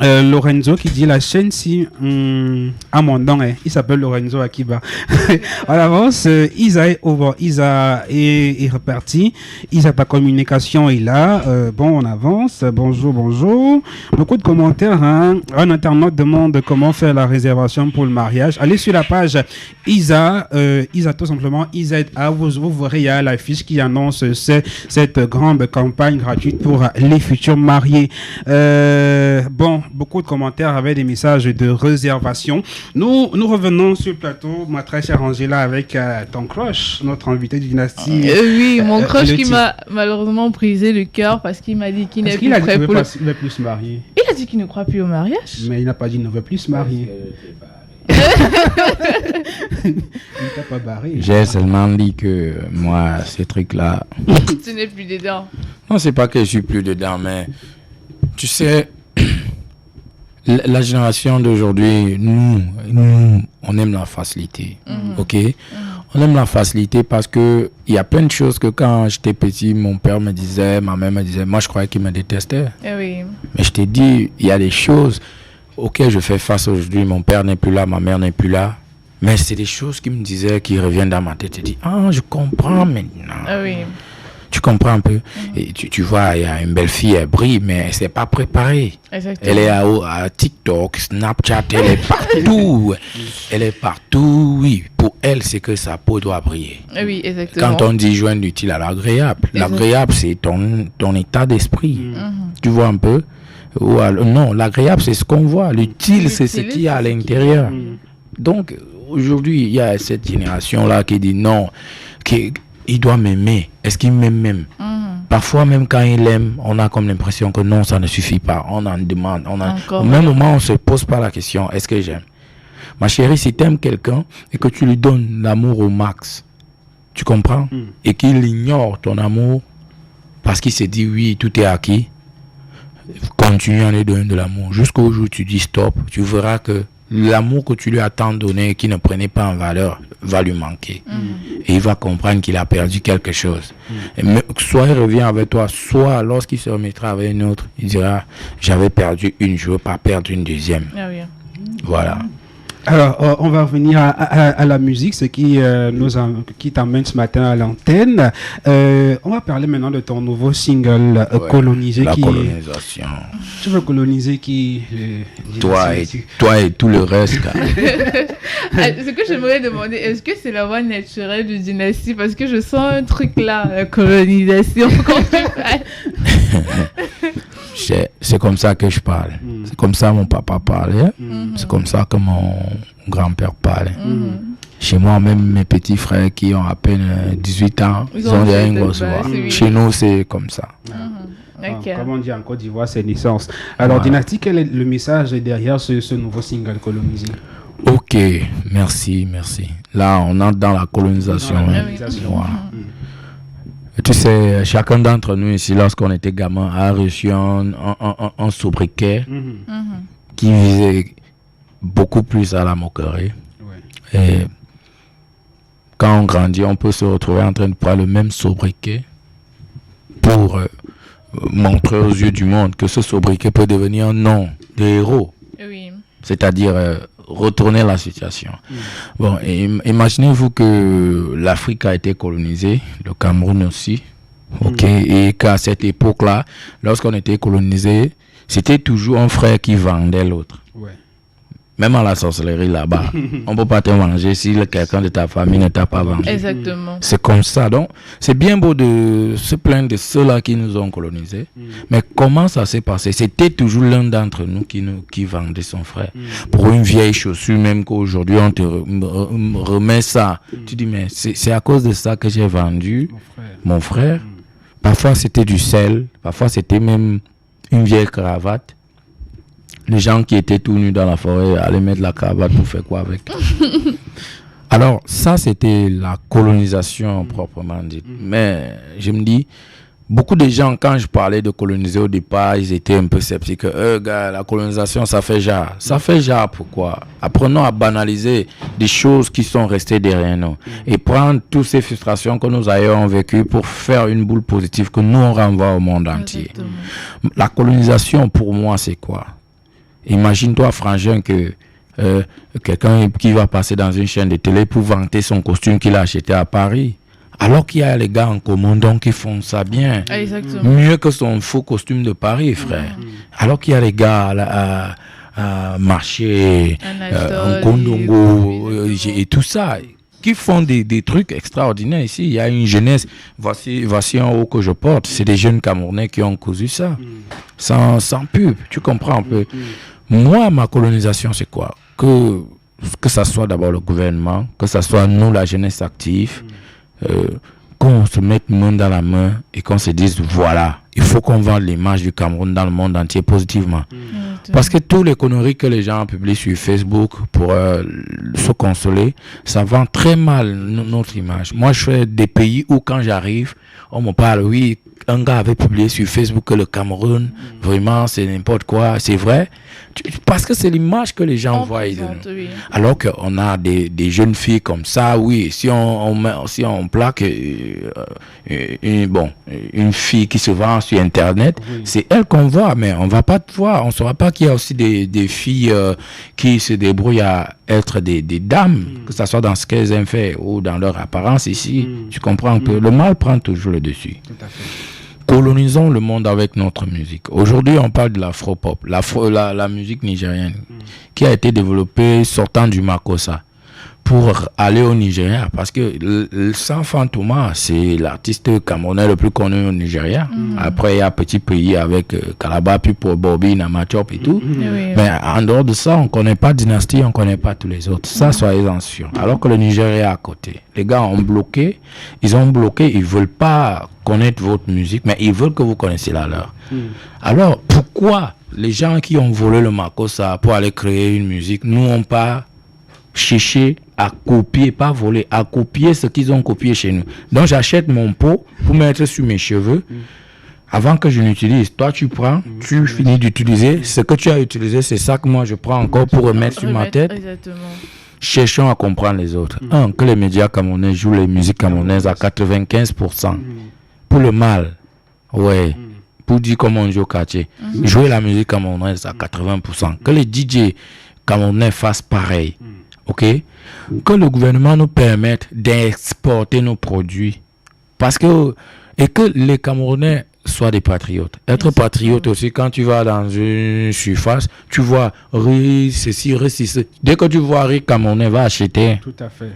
Lorenzo qui dit la chaîne si à mon nom, il s'appelle Lorenzo Akiba. On avance. Isa est over, Isa est reparti. Isa, ta communication est là. Bon, on avance. Bonjour. Beaucoup de commentaires. Hein. Un internaute demande comment faire la réservation pour le mariage. Allez sur la page Isa, tout simplement Isa. Vous verrez, il y a l'affiche qui annonce cette grande campagne gratuite pour les futurs mariés. Bon, beaucoup de commentaires avec des messages de réservation. Nous revenons sur le plateau, ma très chère Angela, avec ton crush, notre invité de Dynasty. Oui, mon crush qui m'a malheureusement brisé le cœur parce qu'il m'a dit qu'il n'est plus prêt pour le... Il ne veut plus se marier. Il a dit qu'il ne croit plus au mariage. Mais il n'a pas dit qu'il ne veut plus se marier. Il t'a pas barré. J'ai seulement dit que moi, ces trucs-là... Tu n'es plus dedans. Non, c'est pas que je suis plus dedans, mais tu sais... La génération d'aujourd'hui, nous, on aime la facilité, ok? On aime la facilité parce que il y a plein de choses que quand j'étais petit, mon père me disait, ma mère me disait, moi je croyais qu'il me détestait. Oui. Mais je t'ai dit, il y a des choses auxquelles je fais face aujourd'hui. Mon père n'est plus là, ma mère n'est plus là. Mais c'est des choses qui me disaient, qui reviennent dans ma tête. Je dis, je comprends maintenant. Oui. Tu comprends un peu. Et tu vois, il y a une belle fille, elle brille, mais elle ne s'est pas préparée. Exactement. Elle est à TikTok, Snapchat, elle est partout. Elle est partout, oui. Pour elle, c'est que sa peau doit briller. Oui, exactement. Quand on dit joindre l'utile à l'agréable, l'agréable, c'est ton état d'esprit. Tu vois un peu? Non, l'agréable, c'est ce qu'on voit. L'utile, c'est ce qu'il y a à l'intérieur. Donc, aujourd'hui, il y a cette génération-là qui dit non, il doit m'aimer. Est-ce qu'il m'aime même? Parfois, même quand il aime, on a comme l'impression que non, ça ne suffit pas. On en demande. Au même moment, on ne se pose pas la question, est-ce que j'aime? Ma chérie, si tu aimes quelqu'un et que tu lui donnes l'amour au max, tu comprends? Et qu'il ignore ton amour parce qu'il s'est dit oui, tout est acquis, continue à lui donner de l'amour. Jusqu'au jour où tu dis stop, tu verras que l'amour que tu lui as tant donné et qui ne prenait pas en valeur va lui manquer. Et il va comprendre qu'il a perdu quelque chose. Et soit il revient avec toi, soit lorsqu'il se remettra avec une autre, il dira j'avais perdu une, je ne veux pas perdre une deuxième. Ah oui. Voilà. Alors, on va revenir à la musique, ce qui qui t'emmène ce matin à l'antenne. On va parler maintenant de ton nouveau single, Coloniser. La colonisation. Tu veux coloniser qui toi et tout le reste. Ce que j'aimerais demander, est-ce que c'est la voix naturelle de Dynasty? Parce que je sens un truc là, colonisation. C'est comme ça que je parle. C'est comme ça que mon papa parlait. C'est comme ça que mon grand-père parlait. Chez moi, même mes petits frères qui ont à peine 18 ans, ils ont déjà une grosse voix. Chez nous, c'est comme ça. Comme on dit en Côte d'Ivoire, c'est naissance. Alors, Dynasty, quel est le message derrière ce nouveau single Coloniser? Ok, merci. Là, on entre dans la colonisation. Voilà. Tu sais, chacun d'entre nous ici, lorsqu'on était gamin, a reçu un sobriquet qui visait beaucoup plus à la moquerie. Et quand on grandit, on peut se retrouver en train de prendre le même sobriquet pour montrer aux yeux du monde que ce sobriquet peut devenir un nom de héros. Oui. C'est-à-dire retourner la situation. Bon, imaginez-vous que l'Afrique a été colonisée, le Cameroun aussi, et qu'à cette époque-là, lorsqu'on était colonisé, c'était toujours un frère qui vendait l'autre. Même à la sorcellerie là-bas, on ne peut pas te manger si quelqu'un de ta famille ne t'a pas vendu. Exactement. C'est comme ça. Donc, c'est bien beau de se plaindre de ceux-là qui nous ont colonisés. Mais comment ça s'est passé? C'était toujours l'un d'entre nous qui vendait son frère. Pour une vieille chaussure, même qu'aujourd'hui, on te remet ça. Tu dis, mais c'est à cause de ça que j'ai vendu mon frère. Parfois, c'était du sel. Parfois, c'était même une vieille cravate. Les gens qui étaient tout nus dans la forêt allaient mettre la cravate pour faire quoi avec? Alors, ça, c'était la colonisation proprement dite. Mais je me dis, beaucoup de gens, quand je parlais de coloniser au départ, ils étaient un peu sceptiques. Gars, la colonisation, ça fait genre. Ça fait genre, pourquoi? Apprenons à banaliser des choses qui sont restées derrière nous. Et prendre toutes ces frustrations que nous ailleurs vécues pour faire une boule positive que nous, on renvoie au monde entier. La colonisation, pour moi, c'est quoi? Imagine-toi, Frangin, que quelqu'un qui va passer dans une chaîne de télé pour vanter son costume qu'il a acheté à Paris. Alors qu'il y a les gars en commandant qui font ça bien. Mieux que son faux costume de Paris, frère. Alors qu'il y a les gars à marcher, en Kondongo et tout ça, qui font des trucs extraordinaires ici. Il y a une jeunesse, voici en haut que je porte, c'est des jeunes Camerounais qui ont cousu ça. Sans pub, tu comprends un peu. Moi, ma colonisation, c'est quoi? Que ça soit d'abord le gouvernement, que ça soit nous, la jeunesse active, qu'on se mette main dans la main et qu'on se dise, voilà, il faut qu'on vende l'image du Cameroun dans le monde entier positivement. Parce que tous les conneries que les gens publient sur Facebook pour se consoler, ça vend très mal notre image. Moi, je fais des pays où quand j'arrive, on me parle, oui, un gars avait publié sur Facebook que le Cameroun, vraiment, c'est n'importe quoi. C'est vrai, parce que c'est l'image que les gens voient de nous. Oui. Alors qu'on a des jeunes filles comme ça, oui, si on plaque une fille qui se vend sur Internet, c'est elle qu'on voit, mais on va pas te voir. On ne saura pas qu'il y a aussi des filles qui se débrouillent à être des dames, que ce soit dans ce qu'elles aiment faire ou dans leur apparence ici. Tu comprends que le mal prend toujours le dessus. Tout à fait. Colonisons le monde avec notre musique. Aujourd'hui, on parle de l'afro-pop, la musique nigérienne, qui a été développée sortant du Makossa pour aller au Nigeria, parce que Sanfan Touma, c'est l'artiste camerounais le plus connu au Nigeria. Après, il y a petit pays avec Calabar, puis pour Bobby, Namachop et tout. Mais en dehors de ça, on ne connaît pas Dynasty, on ne connaît pas tous les autres. Ça, soyez-en sûrs. Alors que le Nigeria est à côté. Les gars ont bloqué, ils ne veulent pas connaître votre musique, mais ils veulent que vous connaissiez la leur. Alors, pourquoi les gens qui ont volé le Makossa pour aller créer une musique, nous n'ont pas chercher à copier, pas voler, à copier ce qu'ils ont copié chez nous. Donc j'achète mon pot pour mettre sur mes cheveux. Avant que je n'utilise, toi tu prends, tu finis d'utiliser. Ce que tu as utilisé, c'est ça que moi je prends encore pour remettre sur ma tête. Exactement. Cherchons à comprendre les autres. Que les médias camerounais jouent les musiques camerounaises à 95%. Pour le mal, ouais. Pour dire comment on joue au quartier. Jouer la musique camerounaise à 80%. Que les DJ camerounais fassent pareil. Ok? Que le gouvernement nous permette d'exporter nos produits. Parce que, et que les Camerounais soient des patriotes. Être patriote aussi, quand tu vas dans une surface, tu vois riz, ceci, riz, ceci. Dès que tu vois riz camerounais, va acheter. Tout à fait.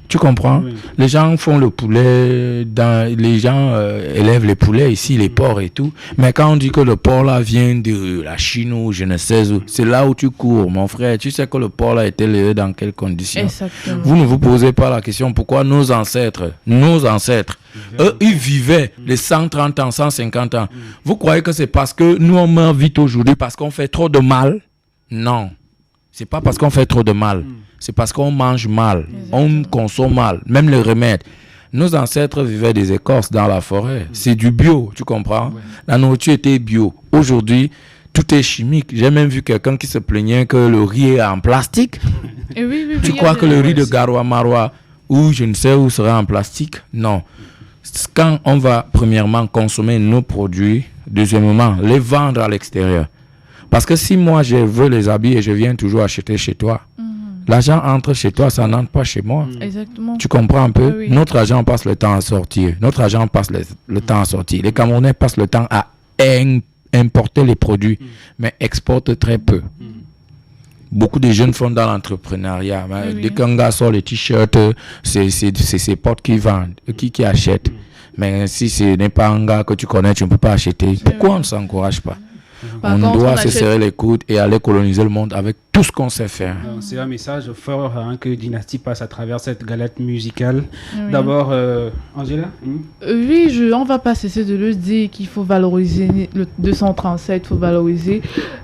Tu comprends? Oui. Les gens font le poulet, les gens élèvent les poulets ici, les porcs et tout. Mais quand on dit que le porc là vient de la Chine ou je ne sais où, c'est là où tu cours, mon frère. Tu sais que le porc là a été élevé dans quelles conditions? Exactement. Vous ne vous posez pas la question pourquoi nos ancêtres, eux, ils vivaient les 130 ans, 150 ans. Vous croyez que c'est parce que nous on meurt vite aujourd'hui parce qu'on fait trop de mal? Non. C'est pas parce qu'on fait trop de mal. C'est parce qu'on mange mal. On consomme mal. Même les remèdes. Nos ancêtres vivaient des écorces dans la forêt. C'est du bio, tu comprends? La nourriture était bio. Aujourd'hui, tout est chimique. J'ai même vu quelqu'un qui se plaignait que le riz est en plastique. Tu crois que le riz de Garoua Maroua ou je ne sais où sera en plastique? Non. Quand on va premièrement consommer nos produits, deuxièmement, les vendre à l'extérieur. Parce que si moi je veux les habits et je viens toujours acheter chez toi, l'argent entre chez toi, ça n'entre pas chez moi. Exactement. Tu comprends un peu? Oui. Notre argent passe le temps à sortir. Notre argent passe le temps à sortir. Les Camerounais passent le temps à importer les produits, mais exportent très peu. Beaucoup de jeunes font dans l'entrepreneuriat. Dès qu'un gars sort les t-shirts, c'est ses potes qui vendent, qui achètent. Mais si ce n'est pas un gars que tu connais, tu ne peux pas acheter. Pourquoi on ne s'encourage pas? On doit se serrer les coudes et aller coloniser le monde avec tout ce qu'on sait faire. C'est un message fort que Dynasty passe à travers cette galette musicale. D'abord, Angela? Oui, on ne va pas cesser de le dire qu'il faut valoriser le 237, il faut valoriser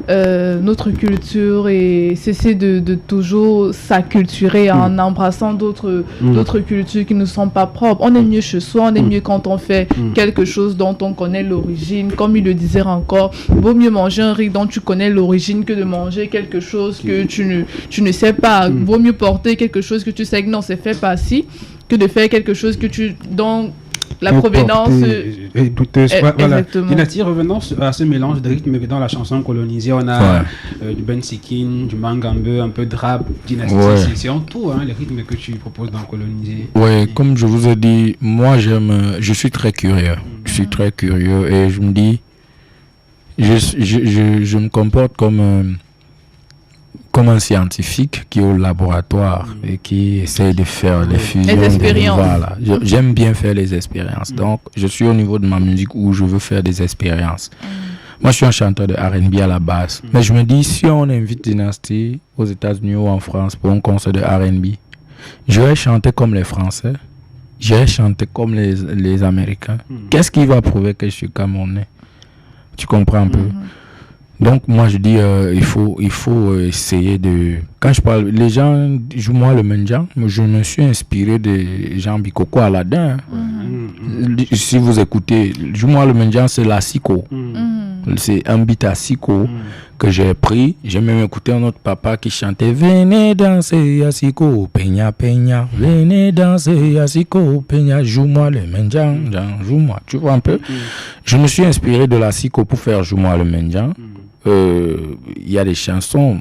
notre culture et cesser de toujours s'acculturer en embrassant d'autres cultures qui ne sont pas propres. On est mieux chez soi, on est mieux quand on fait quelque chose dont on connaît l'origine. Comme il le disait encore, vaut mieux manger un riz dont tu connais l'origine que de manger quelque chose que tu ne sais pas. Vaut mieux porter quelque chose que tu sais que non, c'est fait par ci, que de faire quelque chose dont la provenance est douteuse. Voilà. Exactement. Dynasty, revenons à ce mélange de rythmes que dans la chanson colonisée, on a du Ben Sikin, du Mangambe, un peu de rap. Dynasty, c'est en tout les rythmes que tu proposes dans colonisé. Oui, comme je vous ai dit, moi je suis très curieux. Je suis très curieux et je me dis, je me comporte comme un scientifique qui est au laboratoire et qui essaie de faire les fusions. Les expériences. Voilà. J'aime bien faire les expériences. Donc, je suis au niveau de ma musique où je veux faire des expériences. Moi, je suis un chanteur de R&B à la base. Mais je me dis, si on invite Dynasty aux États-Unis ou en France pour un concert de R&B, je vais chanter comme les Français. Je vais chanter comme les Américains. Qu'est-ce qui va prouver que je suis camerounais? Tu comprends un peu? Donc moi je dis il faut essayer de... Quand je parle, les gens joue-moi le mendiant, je me suis inspiré de Jean Bikoko Aladin. Si vous écoutez, joue-moi le mendiant, c'est la Siko. C'est un beat à Siko que j'ai pris. J'ai même écouté un autre papa qui chantait venez danser à Siko, peña peña, venez danser à Siko, peña, joue-moi le mendiant, joue-moi. Tu vois un peu? Je me suis inspiré de la Siko pour faire joue-moi le mendiant. Il y a des chansons,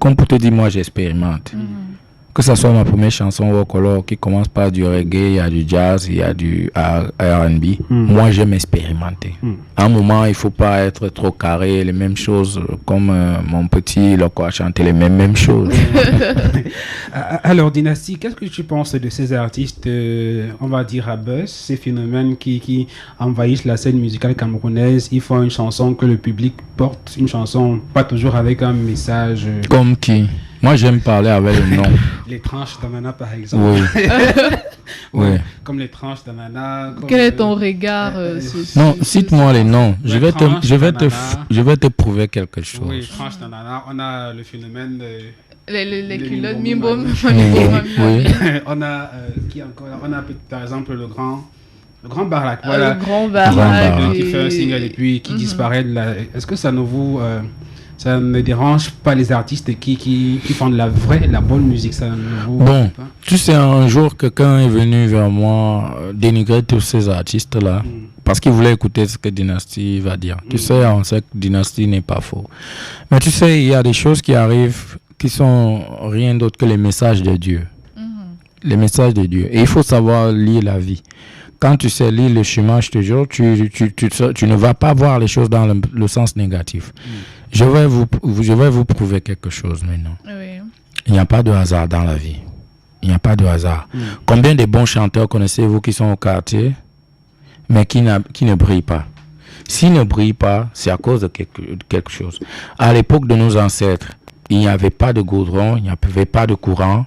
comme pour te dire, moi j'expérimente. Que ce soit ma première chanson Wokolor qui commence par du reggae, il y a du jazz, il y a du R&B. Moi j'aime expérimenter. À un moment, il ne faut pas être trop carré, les mêmes choses, comme mon petit Loco a chanté les mêmes choses. Alors Dynasty, qu'est-ce que tu penses de ces artistes, on va dire à buzz, ces phénomènes qui envahissent la scène musicale camerounaise? Ils font une chanson que le public porte, une chanson pas toujours avec un message. Comme qui? Moi, j'aime parler avec le nom. Les tranches d'ananas, par exemple. Oui. Comme les tranches d'ananas. Quel est ton regard Non, cite-moi les noms. Je vais te prouver quelque chose. Oui, tranches d'ananas. On a le phénomène Les culottes Mimboum. Oui. On a qui encore là? On a par exemple le grand Barak. Voilà. Le grand Barak. Qui fait un single et puis qui disparaît. Est-ce que ça ne vous ça ne dérange pas les artistes qui font de la bonne musique? Ça ne vous pas? Tu sais, un jour, quelqu'un est venu vers moi dénigrer tous ces artistes-là parce qu'il voulait écouter ce que Dynasty va dire. Tu sais, on sait que Dynasty n'est pas faux. Mais tu sais, il y a des choses qui arrivent qui sont rien d'autre que les messages de Dieu. Les messages de Dieu. Et il faut savoir lire la vie. Quand tu sais lire le chemin, je te jure, tu ne vas pas voir les choses dans le sens négatif. Je vais vous prouver quelque chose maintenant. Oui. Il n'y a pas de hasard dans la vie. Il n'y a pas de hasard. Combien de bons chanteurs connaissez-vous qui sont au quartier, mais qui ne brillent pas? S'ils ne brillent pas, c'est à cause de quelque chose. À l'époque de nos ancêtres, il n'y avait pas de goudron, il n'y avait pas de courant,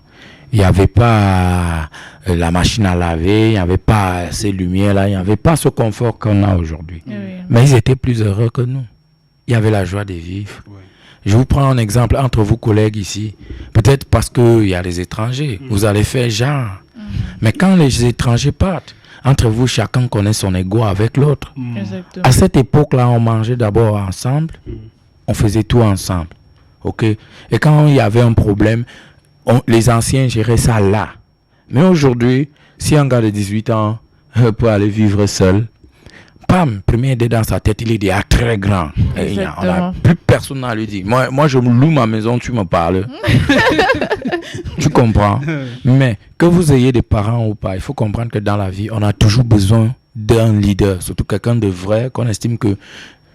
il n'y avait pas la machine à laver, il n'y avait pas ces lumières-là, il n'y avait pas ce confort qu'on a aujourd'hui. Oui. Mais ils étaient plus heureux que nous. Il y avait la joie de vivre. Oui. Je vous prends un exemple entre vous collègues ici. Peut-être parce qu'il y a des étrangers. Vous allez faire genre. Mais quand les étrangers partent, entre vous, chacun connaît son ego avec l'autre. À cette époque-là, on mangeait d'abord ensemble. On faisait tout ensemble. OK? Et quand il y avait un problème, les anciens géraient ça là. Mais aujourd'hui, si un gars de 18 ans peut aller vivre seul, pam, première idée dans sa tête, il est déjà très grand. Et on n'a plus personne à lui dire. Moi, je loue ma maison, tu me parles. Tu comprends? Mais que vous ayez des parents ou pas, il faut comprendre que dans la vie, on a toujours besoin d'un leader, surtout quelqu'un de vrai, qu'on estime que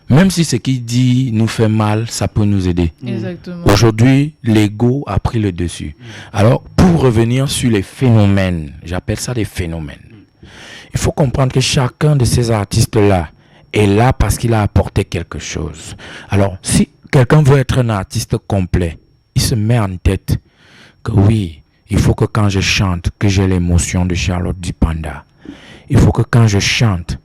même si ce qu'il dit nous fait mal, ça peut nous aider. Exactement. Aujourd'hui, l'ego a pris le dessus. Alors, pour revenir sur les phénomènes, j'appelle ça des phénomènes. Il faut comprendre que chacun de ces artistes-là est là parce qu'il a apporté quelque chose. Alors, si quelqu'un veut être un artiste complet, il se met en tête que oui, il faut que quand je chante, que j'ai l'émotion de Charlotte Dupanda. Il faut que quand je chante,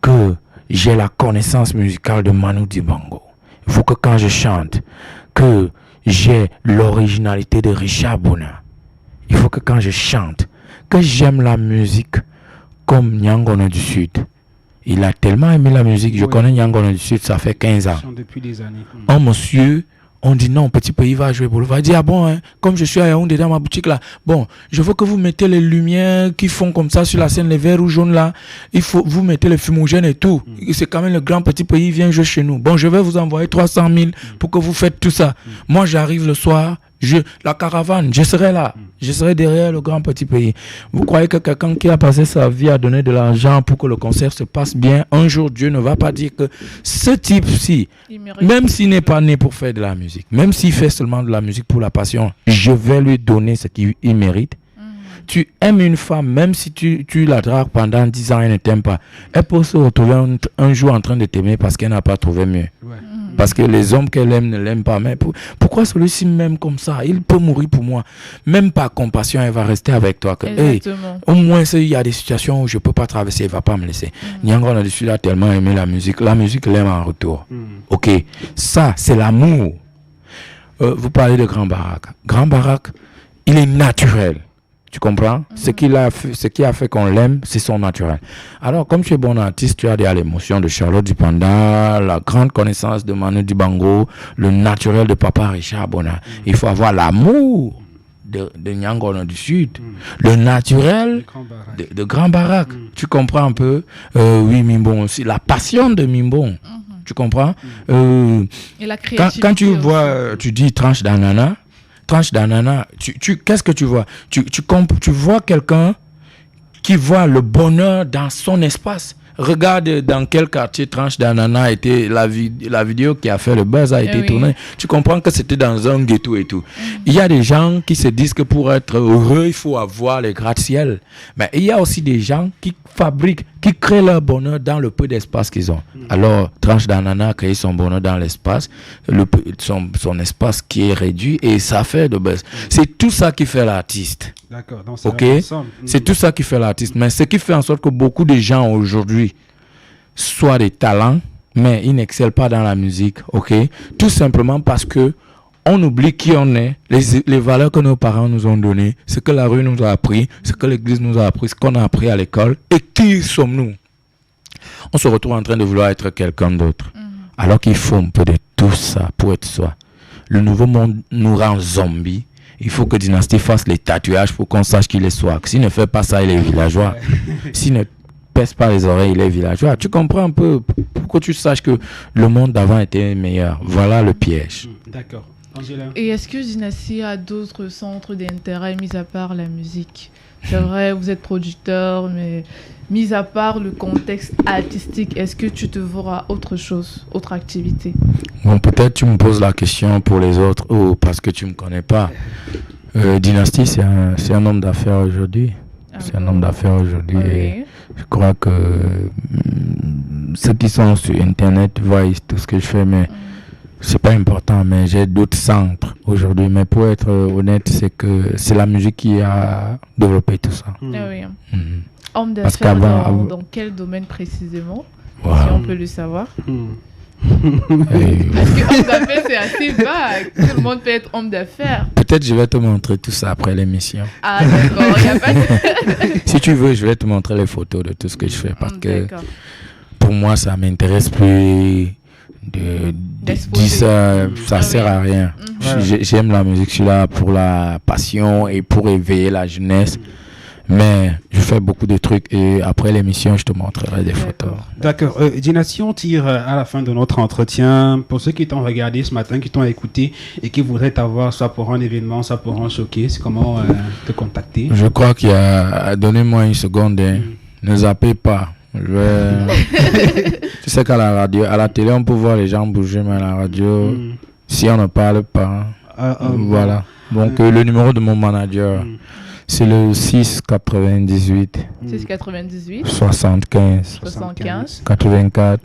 que j'ai la connaissance musicale de Manu Dibango. Il faut que quand je chante, que j'ai l'originalité de Richard Bona. Il faut que quand je chante, que j'aime la musique comme Nyangono du Sud. Il a tellement aimé la musique. Je connais Nyangono du Sud, ça fait 15 ans. Depuis des années. Un monsieur, on dit non, petit pays va jouer pour le. Va dire, ah bon, hein, comme je suis à Yaoundé dans ma boutique là, bon, je veux que vous mettez les lumières qui font comme ça sur la scène, les verts ou jaunes là. Il faut, vous mettez les fumogènes et tout. C'est quand même le grand petit pays, vient jouer chez nous. Bon, je vais vous envoyer 300 000 pour que vous faites tout ça. Moi, j'arrive le soir, la caravane, je serai là. Je serai derrière le grand petit pays. Vous croyez que quelqu'un qui a passé sa vie à donner de l'argent pour que le concert se passe bien, un jour Dieu ne va pas dire que ce type-ci, même s'il n'est pas né pour faire de la musique, même s'il fait seulement de la musique pour la passion, je vais lui donner ce qu'il mérite. Tu aimes une femme, même si tu la dragues pendant 10 ans, elle ne t'aime pas. Elle peut se retrouver un jour en train de t'aimer parce qu'elle n'a pas trouvé mieux. Ouais. Parce que les hommes qu'elle aime ne l'aiment pas. Mais pourquoi celui-ci m'aime comme ça? Il peut mourir pour moi. Même par compassion, elle va rester avec toi. Que, hey, au moins, il y a des situations où je ne peux pas traverser, elle ne va pas me laisser. Nyango là-dessus, il a tellement aimé la musique. La musique l'aime en retour. Ok, ça, c'est l'amour. Vous parlez de Grand Barak. Grand Barak, il est naturel. Tu comprends? Ce qui a fait qu'on l'aime, c'est son naturel. Alors, comme tu es bon artiste, tu as déjà l'émotion de Charlotte Dupanda, la grande connaissance de Manu Dibango, le naturel de Papa Richard Bona. Il faut avoir l'amour de Nyangono du Sud, le naturel de Grand Barak. Tu comprends un peu? Oui, Mimbon aussi. La passion de Mimbon. Tu comprends? Et la créativité quand tu vois, tu dis tranche d'ananas, qu'est-ce que tu vois? Tu vois quelqu'un qui voit le bonheur dans son espace. Regarde dans quel quartier tranche d'ananas était la vidéo qui a fait le buzz a été tournée. Tu comprends que c'était dans un ghetto et tout. Il y a des gens qui se disent que pour être heureux, il faut avoir les gratte-ciel. Mais il y a aussi des gens qui fabriquent, qui créent leur bonheur dans le peu d'espace qu'ils ont. Alors, tranche d'ananas a créé son bonheur dans l'espace, son espace qui est réduit et ça fait le buzz. C'est tout ça qui fait l'artiste. D'accord. Donc c'est tout ça qui fait l'artiste. Mais ce qui fait en sorte que beaucoup de gens aujourd'hui soient des talents, mais ils n'excellent pas dans la musique. Ok. Tout simplement parce que on oublie qui on est, les valeurs que nos parents nous ont données, ce que la rue nous a appris, ce que l'église nous a appris, ce qu'on a appris à l'école, et qui sommes-nous? On se retrouve en train de vouloir être quelqu'un d'autre. Alors qu'il faut un peu de tout ça pour être soi. Le nouveau monde nous rend zombies. Il faut que Dynasty fasse les tatouages pour qu'on sache qu'il est soi. S'il ne fait pas ça, il est villageois. S'il ne pèse pas les oreilles, il est villageois. Tu comprends un peu pour que tu saches que le monde d'avant était meilleur. Voilà le piège. D'accord. Angela. Et est-ce que Dynasty a d'autres centres d'intérêt mis à part la musique? C'est vrai, vous êtes producteur, mais mis à part le contexte artistique, est-ce que tu te verras autre chose, autre activité? Bon, peut-être tu me poses la question pour les autres ou parce que tu me connais pas. Dynasty, c'est un homme d'affaires aujourd'hui. C'est un homme d'affaires aujourd'hui. Et je crois que ceux qui sont sur Internet voient tout ce que je fais, mais c'est pas important. Mais j'ai d'autres centres aujourd'hui. Mais pour être honnête, c'est que c'est la musique qui a développé tout ça. Homme d'affaires dans quel domaine précisément, si on peut le savoir? Parce que homme d'affaires, c'est assez vague. Tout le monde peut être homme d'affaires. Peut-être je vais te montrer tout ça après l'émission. Ah d'accord, il n'y a pas de... Si tu veux, je vais te montrer les photos de tout ce que je fais. Parce que pour moi, ça m'intéresse plus de dire ça sert à rien. J'aime la musique, je suis là pour la passion et pour éveiller la jeunesse. Mais je fais beaucoup de trucs et après l'émission, je te montrerai des photos. D'accord. Dynasty, on tire à la fin de notre entretien. Pour ceux qui t'ont regardé ce matin, qui t'ont écouté et qui voudraient t'avoir soit pour un événement, soit pour un showcase, comment te contacter? Je crois qu'il y a... Donnez-moi une seconde. Ne zappez pas. Tu sais qu'à la radio, à la télé, on peut voir les gens bouger, mais à la radio, si on ne parle pas, voilà. Donc le numéro de mon manager... C'est le 698 75 84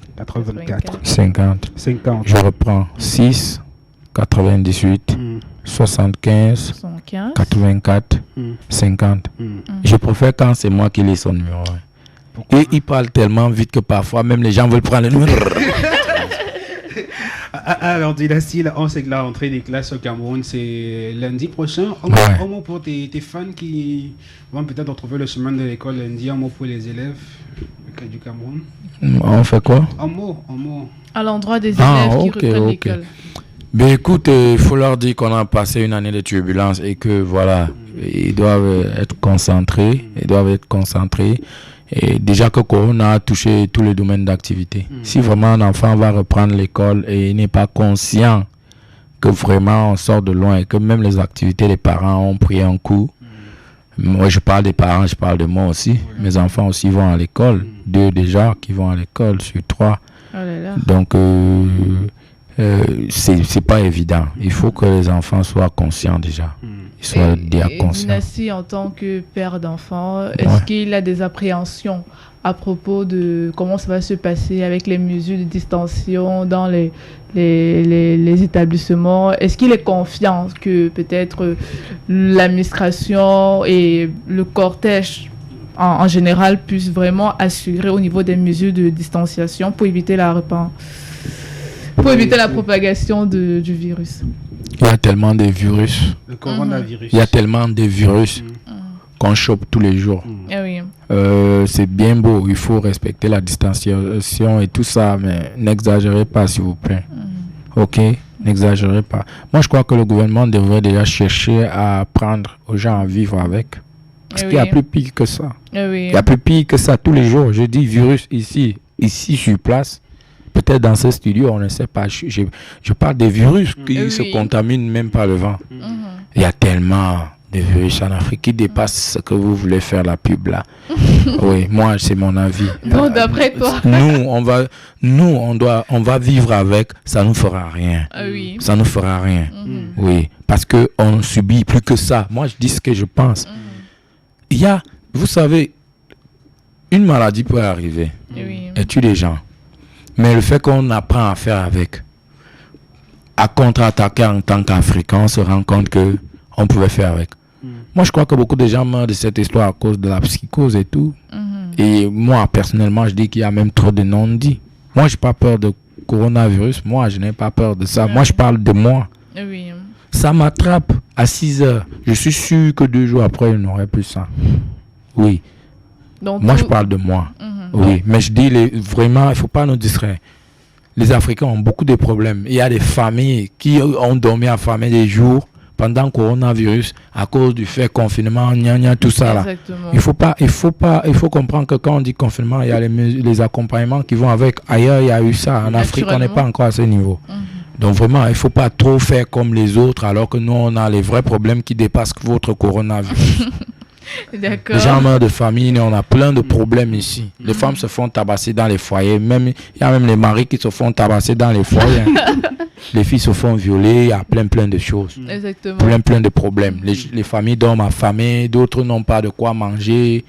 50. Je reprends 6 98 75 84 50. Je préfère quand c'est moi qui lis son numéro. Et il parle tellement vite que parfois même les gens veulent prendre le numéro. Alors, Dynasty, on sait que la rentrée des classes au Cameroun, c'est lundi prochain. Un mot pour tes fans qui vont peut-être retrouver le chemin de l'école lundi. Un mot pour les élèves du Cameroun. On fait quoi? Un mot. À l'endroit des élèves qui reprennent l'école. Ben écoute, il faut leur dire qu'on a passé une année de turbulence et que voilà, ils doivent être concentrés. Et déjà que Corona a touché tous les domaines d'activité. Si vraiment un enfant va reprendre l'école et il n'est pas conscient que vraiment on sort de loin et que même les activités des parents ont pris un coup. Moi je parle des parents, je parle de moi aussi. Mes enfants aussi vont à l'école. 2 déjà qui vont à l'école sur 3. Donc c'est pas évident. Il faut que les enfants soient conscients déjà. Ils soient déjà conscients. Dynasty, en tant que père d'enfant, est-ce qu'il a des appréhensions à propos de comment ça va se passer avec les mesures de distanciation dans les établissements? Est-ce qu'il est confiant que peut-être l'administration et le cortège en général puissent vraiment assurer au niveau des mesures de distanciation pour éviter la propagation du virus? Il y a tellement de virus. Le coronavirus. Il y a tellement de virus qu'on chope tous les jours. C'est bien beau, il faut respecter la distanciation et tout ça, mais n'exagérez pas s'il vous plaît. Ok, n'exagérez pas. Moi je crois que le gouvernement devrait déjà chercher à apprendre aux gens à vivre avec. Parce qu'il y a plus pire que ça. Il y a plus pire que ça tous les jours. Je dis virus ici sur place. Peut-être dans ce studio, on ne sait pas. Je parle des virus qui se contaminent même par le vent. Il y a tellement de virus en Afrique qui dépassent ce que vous voulez faire la pub là. Oui, moi c'est mon avis. Bon, d'après toi. On va vivre avec. Ça nous fera rien. Ça nous fera rien. Oui, parce que on subit plus que ça. Moi je dis ce que je pense. Il y a, vous savez, une maladie peut arriver et tue des gens. Mais le fait qu'on apprend à faire avec, à contre-attaquer en tant qu'Africain, on se rend compte qu'on pouvait faire avec. Moi, je crois que beaucoup de gens meurent de cette histoire à cause de la psychose et tout. Et moi, personnellement, je dis qu'il y a même trop de non-dits. Moi, je n'ai pas peur de coronavirus. Moi, je n'ai pas peur de ça. Moi, je parle de moi. Ça m'attrape à 6 heures. Je suis sûr que 2 jours après, je n'aurai plus ça. Oui. Donc, moi, je parle de moi. Oui, mais je dis vraiment, il ne faut pas nous distraire. Les Africains ont beaucoup de problèmes. Il y a des familles qui ont dormi affamées des jours pendant le coronavirus à cause du fait confinement, tout ça là. Il faut comprendre que quand on dit confinement, il y a les accompagnements qui vont avec. Ailleurs, il y a eu ça. En Afrique, on n'est pas encore à ce niveau. Donc vraiment, il ne faut pas trop faire comme les autres alors que nous, on a les vrais problèmes qui dépassent votre coronavirus. D'accord. Les gens meurent de famine, on a plein de problèmes ici. Les femmes se font tabasser dans les foyers, il y a même les maris qui se font tabasser dans les foyers. Les filles se font violer, il y a plein de choses. Exactement. Plein de problèmes. Les familles dorment affamées, d'autres n'ont pas de quoi manger.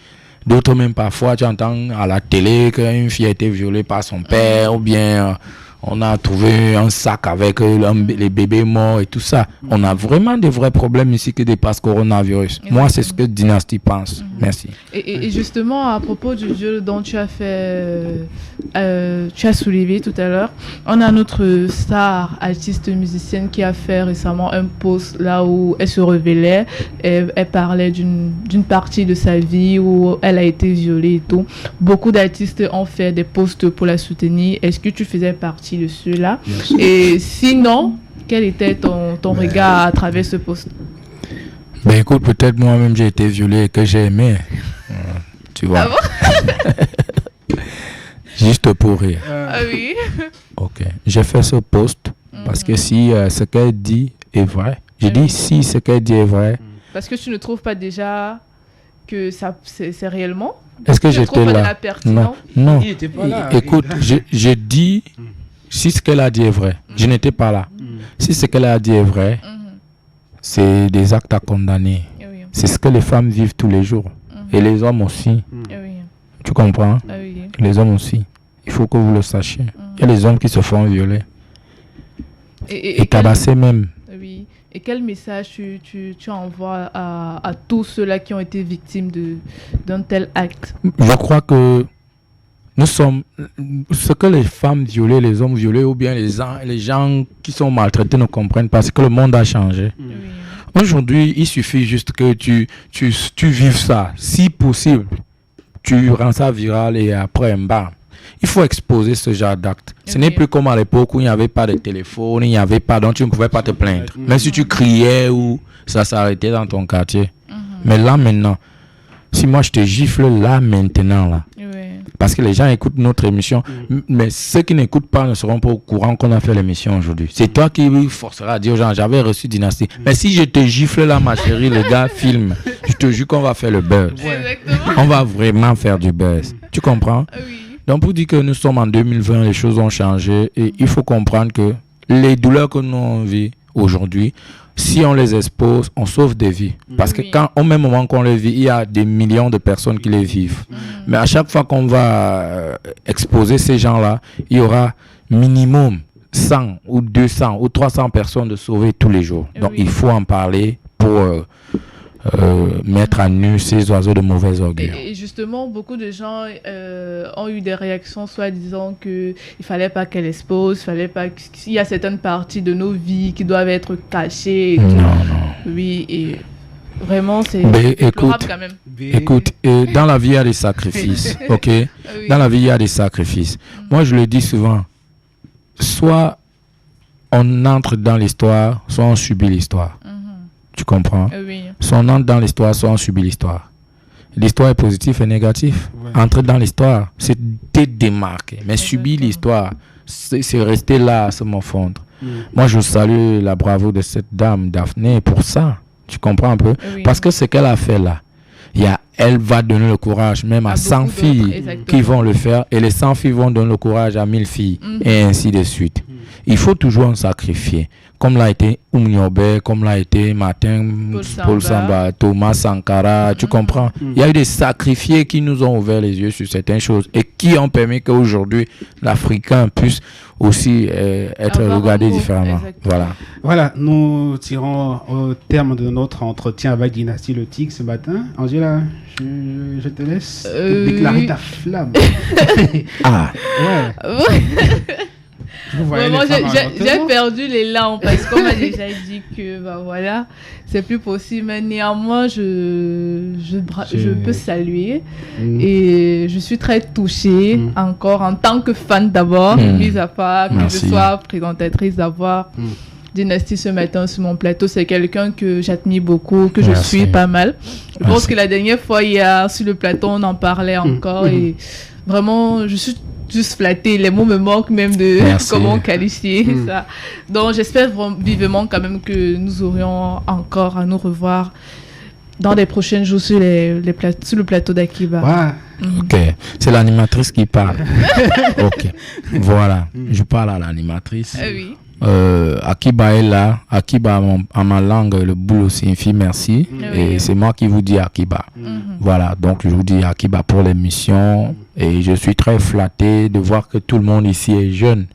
D'autres même parfois, tu entends à la télé qu'une fille a été violée par son père ou bien... on a trouvé un sac avec les bébés morts et tout ça. On a vraiment des vrais problèmes ici qui dépassent le coronavirus. Exactement. Moi, c'est ce que Dynasty pense. Merci. Et justement, à propos du viol dont tu as soulevé tout à l'heure, on a notre star artiste musicienne qui a fait récemment un post là où elle se révélait. Elle parlait d'une partie de sa vie où elle a été violée et tout. Beaucoup d'artistes ont fait des posts pour la soutenir. Est-ce que tu faisais partie de ceux-là? Et sinon, quel était ton regard à travers ce post? Ben écoute, peut-être moi-même j'ai été violé et que j'ai aimé. Tu vois. Ah bon? Juste pour rire. Ah oui. Ok. J'ai fait ce post parce que si ce qu'elle dit est vrai, j'ai dit si ce qu'elle dit est vrai. Parce que tu ne trouves pas déjà que ça c'est réellement? Est-ce que j'étais là? Non. Il n'était pas là. Écoute, j'ai dit si ce qu'elle a dit est vrai. Je n'étais pas là. Si ce qu'elle a dit est vrai, c'est des actes à condamner. Oui. C'est ce que les femmes vivent tous les jours. Et les hommes aussi. Oui. Tu comprends? Oui. Les hommes aussi. Il faut que vous le sachiez. Il y a les hommes qui se font violer. Et tabasser même. Oui. Et quel message tu envoies à tous ceux-là qui ont été victimes d'un tel acte? Je crois que nous sommes... Ce que les femmes violées, les hommes violés ou bien les gens qui sont maltraités ne comprennent pas, parce que le monde a changé. Oui. Aujourd'hui, il suffit juste que tu vives ça. Si possible, tu rends ça viral et après, bam. Il faut exposer ce genre d'acte. Ce n'est plus comme à l'époque où il n'y avait pas de téléphone, il n'y avait pas, donc tu ne pouvais pas te plaindre. Même si tu criais ou ça s'arrêtait dans ton quartier. Mais là maintenant, si moi je te gifle là maintenant, là, parce que les gens écoutent notre émission, mais ceux qui n'écoutent pas ne seront pas au courant qu'on a fait l'émission aujourd'hui. C'est toi qui forceras à dire aux gens, j'avais reçu Dynasty. Mais si je te gifle là, ma chérie, le gars filme, je te jure qu'on va faire le buzz. On va vraiment faire du buzz. Tu comprends? Donc pour dire que nous sommes en 2020, les choses ont changé et il faut comprendre que les douleurs que nous on vit aujourd'hui, si on les expose, on sauve des vies. Parce que quand, au même moment qu'on les vit, il y a des millions de personnes qui les vivent. Mais à chaque fois qu'on va exposer ces gens-là, il y aura minimum 100 ou 200 ou 300 personnes de sauver tous les jours. Donc il faut en parler pour mettre à nu ces oiseaux de mauvais augure. Et justement, beaucoup de gens ont eu des réactions, soit disant qu'il ne fallait pas qu'elle expose, qu'il y a certaines parties de nos vies qui doivent être cachées. Et tout. Non. Oui, et vraiment, c'est écoute, quand même. Écoute, dans la vie, il y a des sacrifices, ok? Dans la vie, il y a des sacrifices. Moi, je le dis souvent, soit on entre dans l'histoire, soit on subit l'histoire. Tu comprends? Soit on entre dans l'histoire, soit on subit l'histoire. L'histoire est positive et négative. Entrer dans l'histoire, c'est te démarquer. Mais subir l'histoire, c'est rester là à se morfondre. Moi, je salue la bravoure de cette dame, Daphné, pour ça. Tu comprends un peu? Parce que ce qu'elle a fait là, elle va donner le courage même à 100 filles qui vont le faire. Et les 100 filles vont donner le courage à 1000 filles. Et ainsi de suite. Il faut toujours en sacrifier. Comme l'a été Oumniobé, comme l'a été Martin, Paul Samba, Thomas Sankara, tu comprends? Il y a eu des sacrifiés qui nous ont ouvert les yeux sur certaines choses et qui ont permis qu'aujourd'hui, l'Africain puisse aussi être regardé différemment. Voilà, nous tirons au terme de notre entretien avec Dynasty Le Tigre ce matin. Angela, je te laisse déclarer ta flamme. Vraiment, j'ai perdu l'élan parce qu'on m'a déjà dit que voilà, c'est plus possible. Mais néanmoins, je peux saluer et je suis très touchée encore en tant que fan d'abord, mis à part que je sois présentatrice d'avoir Dynastie ce matin sur mon plateau. C'est quelqu'un que j'admire beaucoup, que je suis pas mal. Je pense que la dernière fois, hier, sur le plateau, on en parlait encore et vraiment, je suis juste flattée. Les mots me manquent même de comment qualifier ça. Donc, j'espère vivement quand même que nous aurions encore à nous revoir dans les prochains jours sur le plateau d'Akiba. Ok, c'est l'animatrice qui parle. Ok, voilà, je parle à l'animatrice. Oui. Akiba est là. Akiba en ma langue, le boulot signifie merci. Et c'est moi qui vous dis Akiba. Voilà, donc je vous dis Akiba pour l'émission. Et je suis très flatté de voir que tout le monde ici est jeune.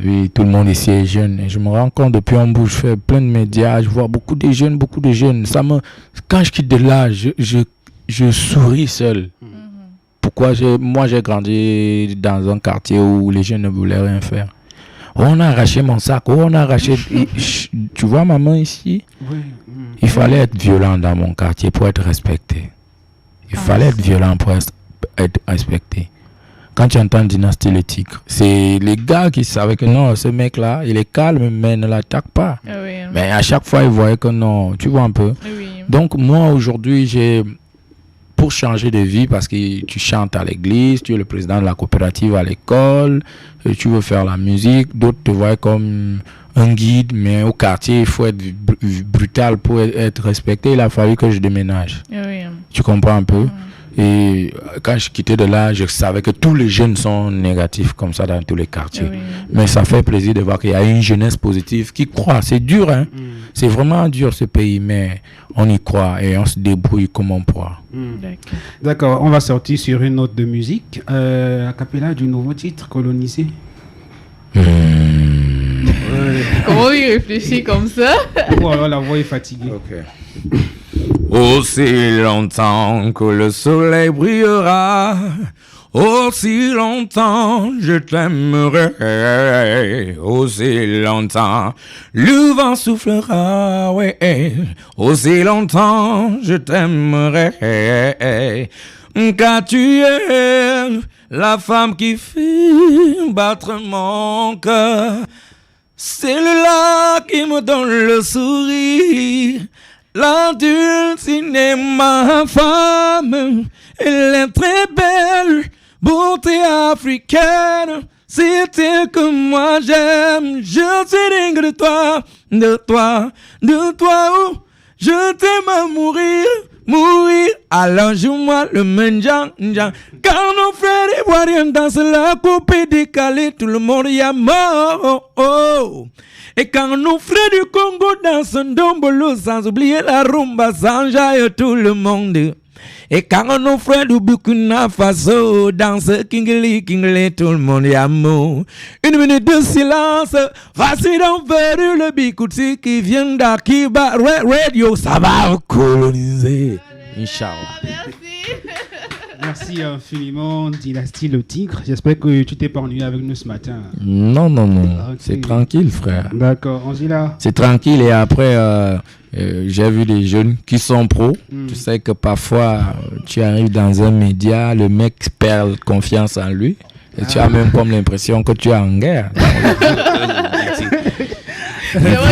Oui, tout le monde ici est jeune. Et je me rends compte depuis un bout, je fais plein de médias, je vois beaucoup de jeunes. Quand je quitte de là, je souris seul. Pourquoi moi j'ai grandi dans un quartier où les jeunes ne voulaient rien faire. On a arraché mon sac, on a arraché... Tu vois ma main ici? Il fallait être violent dans mon quartier pour être respecté. Il fallait être violent pour être respecté. Quand tu entends Dynastie le Tigre, c'est les gars qui savaient que non, ce mec-là, il est calme, mais ne l'attaque pas. Mais à chaque fois, ils voyaient que non, tu vois un peu. Donc moi, aujourd'hui, pour changer de vie, parce que tu chantes à l'église, tu es le président de la coopérative à l'école, tu veux faire la musique, d'autres te voient comme un guide, mais au quartier, il faut être brutal pour être respecté. Il a fallu que je déménage. Tu comprends un peu? Et quand je quittais de là, je savais que tous les jeunes sont négatifs comme ça dans tous les quartiers. Mais ça fait plaisir de voir qu'il y a une jeunesse positive qui croit. C'est dur, hein? C'est vraiment dur ce pays, mais on y croit et on se débrouille comme on pourra. D'accord, on va sortir sur une note de musique. A cappella du nouveau titre, Colonisé. Comment il réfléchit comme ça? Voilà, la voix est fatiguée. Aussi longtemps que le soleil brillera, aussi longtemps je t'aimerai, aussi longtemps le vent soufflera, ouais, aussi longtemps je t'aimerai, car tu es la femme qui fait battre mon cœur, celle-là qui me donne le sourire. L'adulte n'est ma femme, elle est très belle, beauté africaine, c'est elle que moi j'aime, je suis dingue de toi, oh, je t'aime à mourir, alors joue-moi le menjang, car nos frères ivoiriens dansent la poupée décalée, tout le monde y a mort, oh. Et quand nos frères du Congo dansent un dombolo, sans oublier la rumba, s'enjaille tout le monde. Et quand nos frères du Burkina Faso dansent Kingli, tout le monde y a mot. Une minute de silence, voici donc vers le Bikouti qui vient d'Akiba Radio, ça va coloniser. Inch'Allah. Merci infiniment, Dynastie le Tigre. J'espère que tu t'es pas ennuyé avec nous ce matin. Non. Okay. C'est tranquille, frère. D'accord, Angela. C'est tranquille et après, j'ai vu des jeunes qui sont pros. Tu sais que parfois, tu arrives dans un média, le mec perd confiance en lui. Et tu as même comme l'impression que tu es en guerre.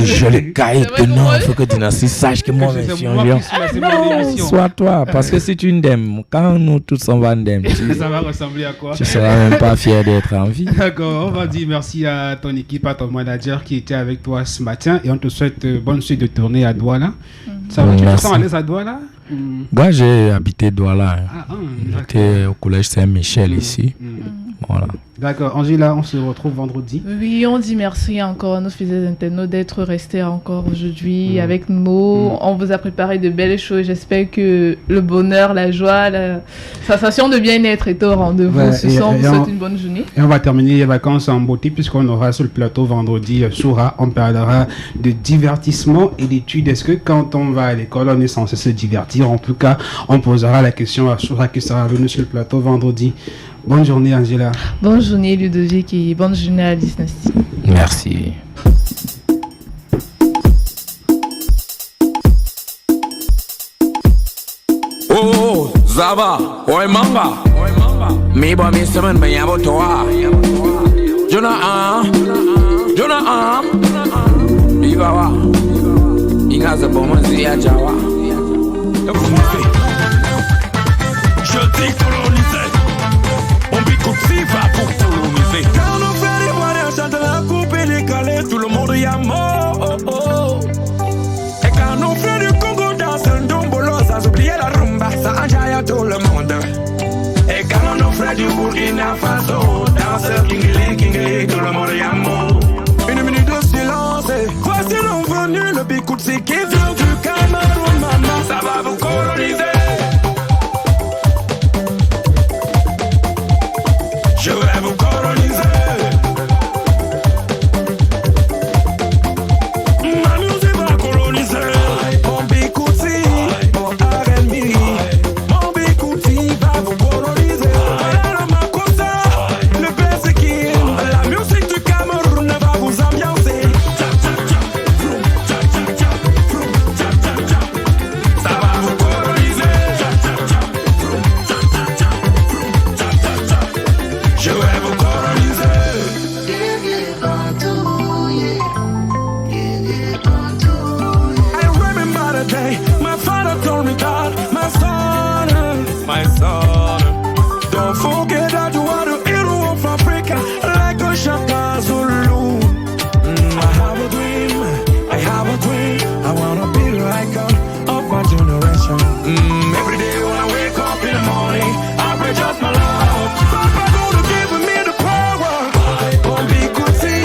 Je le caille que non, il faut que Dynastie sache que moi, je suis en lion. Non, sois toi, parce que si tu ndem, quand nous tous on va ndem, ça va ressembler à quoi? Tu seras même pas fier d'être en vie. D'accord, on va dire merci à ton équipe, à ton manager qui était avec toi ce matin et on te souhaite bonne suite de tournée à Douala. Ça va, tu te sens à l'aise à Douala? Moi, j'ai habité Douala. J'étais au collège Saint-Michel ici. Voilà. D'accord. Angela, on se retrouve vendredi. Oui, on dit merci encore à nos fidèles internautes d'être restés encore aujourd'hui avec nous. On vous a préparé de belles choses. J'espère que le bonheur, la joie, la sensation de bien-être est au rendez-vous. Ce soir, on vous souhaite une bonne journée. Et on va terminer les vacances en beauté puisqu'on aura sur le plateau vendredi Soura. On parlera de divertissement et d'études. Est-ce que quand on va à l'école, on est censé se divertir? En tout cas, on posera la question à Soura qui sera venue sur le plateau vendredi. Bonne journée, Angela. Bonjour. journée Ludovic et bonne journée à Dynasty. Merci. Oh, Zaba, oi manga. Mi ba mi semen ba yabo toa. Jonah, Igawa, Ingaza Bomazi Ajawa. Je décolonisé, on bicoupe va pour coloniser. Quand on fait les voyages, chante la coupe et les calés, tout le monde y a mort. Et quand on fait du Congo dans un dombolo, ça s'oublie la rumba, ça enjaille à tout le monde. Et quand on fait du Burkina Faso, danseur Kingili, tout le monde y a mort. Une minute de silence, voici l'envenu, le Bikoutsi qui vient du Cameroun, maman, ça va vous coloniser. Je vais vous coloniser. Ma musique va coloniser. Mon Bikoutsi, mon R&B. Mon Bikoutsi va vous coloniser. Voilà ma cosa, le Bessikin. La musique du Cameroun va vous ambiancer. Ça va vous coloniser. Je vais vous coloniser. I remember the day my father told me, God, my son, don't forget that you are the hero of Africa, like a Shaka Zulu. I have a dream, I wanna be the icon of my generation. Every day when I wake up in the morning, I pray just my love. Papa gonna give me the power. Mon Bikoutsi,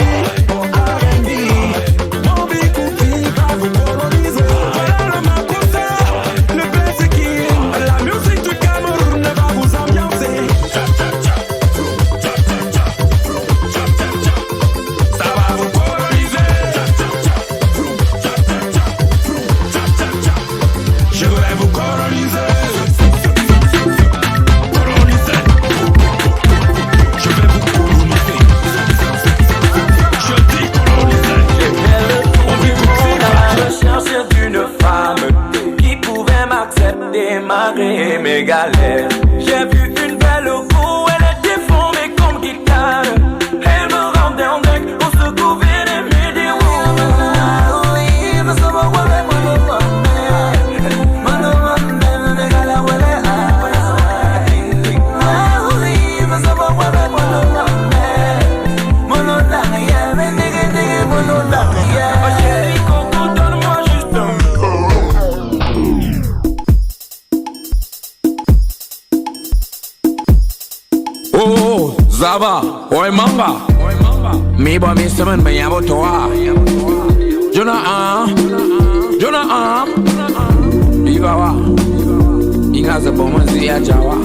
mon R&B, mon Bikoutsi va vous coloniser. Voilà ma cosa, le Bessikin. La musique du Cameroun va vous ambiancer. Ça va vous coloniser. Je vais vous coloniser. D'une femme qui pouvait m'accepter malgré mes galères. J'ai vu une belle au cou, elle était formée comme guitare. Elle me rendait en deck, on se couvrait les médias. Oh, Zaba, oi manga. Mi ba mi semen ba yabo toa. Jonah, Igawa, Ingaza Bomazi Ajawa.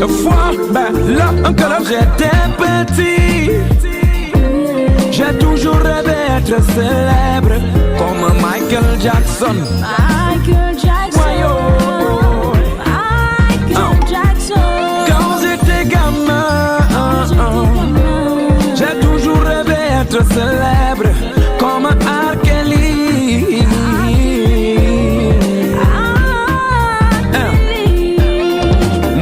Une fois, là, quand j'étais petit, j'ai toujours rêvé d'être célèbre comme Michael Jackson. Quand j'étais gamin, j'ai toujours rêvé d'être célèbre comme R. Kelly.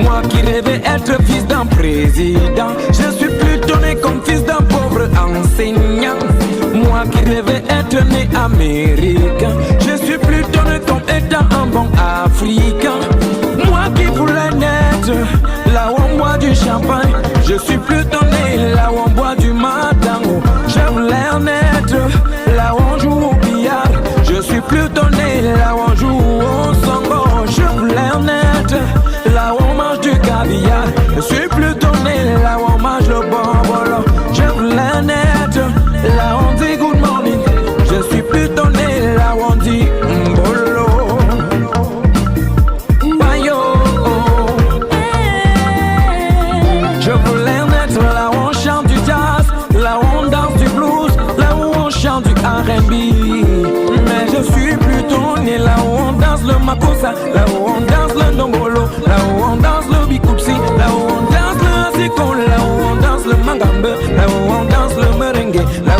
Moi qui rêvais être fils d'un président, je suis plutôt né comme fils d'un pauvre enseignant. Moi qui rêvais être né américain, je suis plutôt né comme étant un bon africain. Moi qui voulais naître là où on boit du champagne, je suis plutôt né là où on boit du matango. Je voulais naître là où on joue au billard, je suis plutôt né là où on joue au sango. Je voulais naître là où on mange du caviar, je suis plutôt né là où on mange le bonbon. Je voulais naître là où on dit good morning, je suis plutôt né là où on dit mbolo. Je voulais naître là où on chante du jazz, là où on danse du blues, là où on chante du R&B. Mais je suis plutôt né là où on danse le makossa, là où on danse le ndombolo, là où on danse le bikoutsi, là où on danse le asiko, là où on danse le Bangambe, là où on danse le merengue, là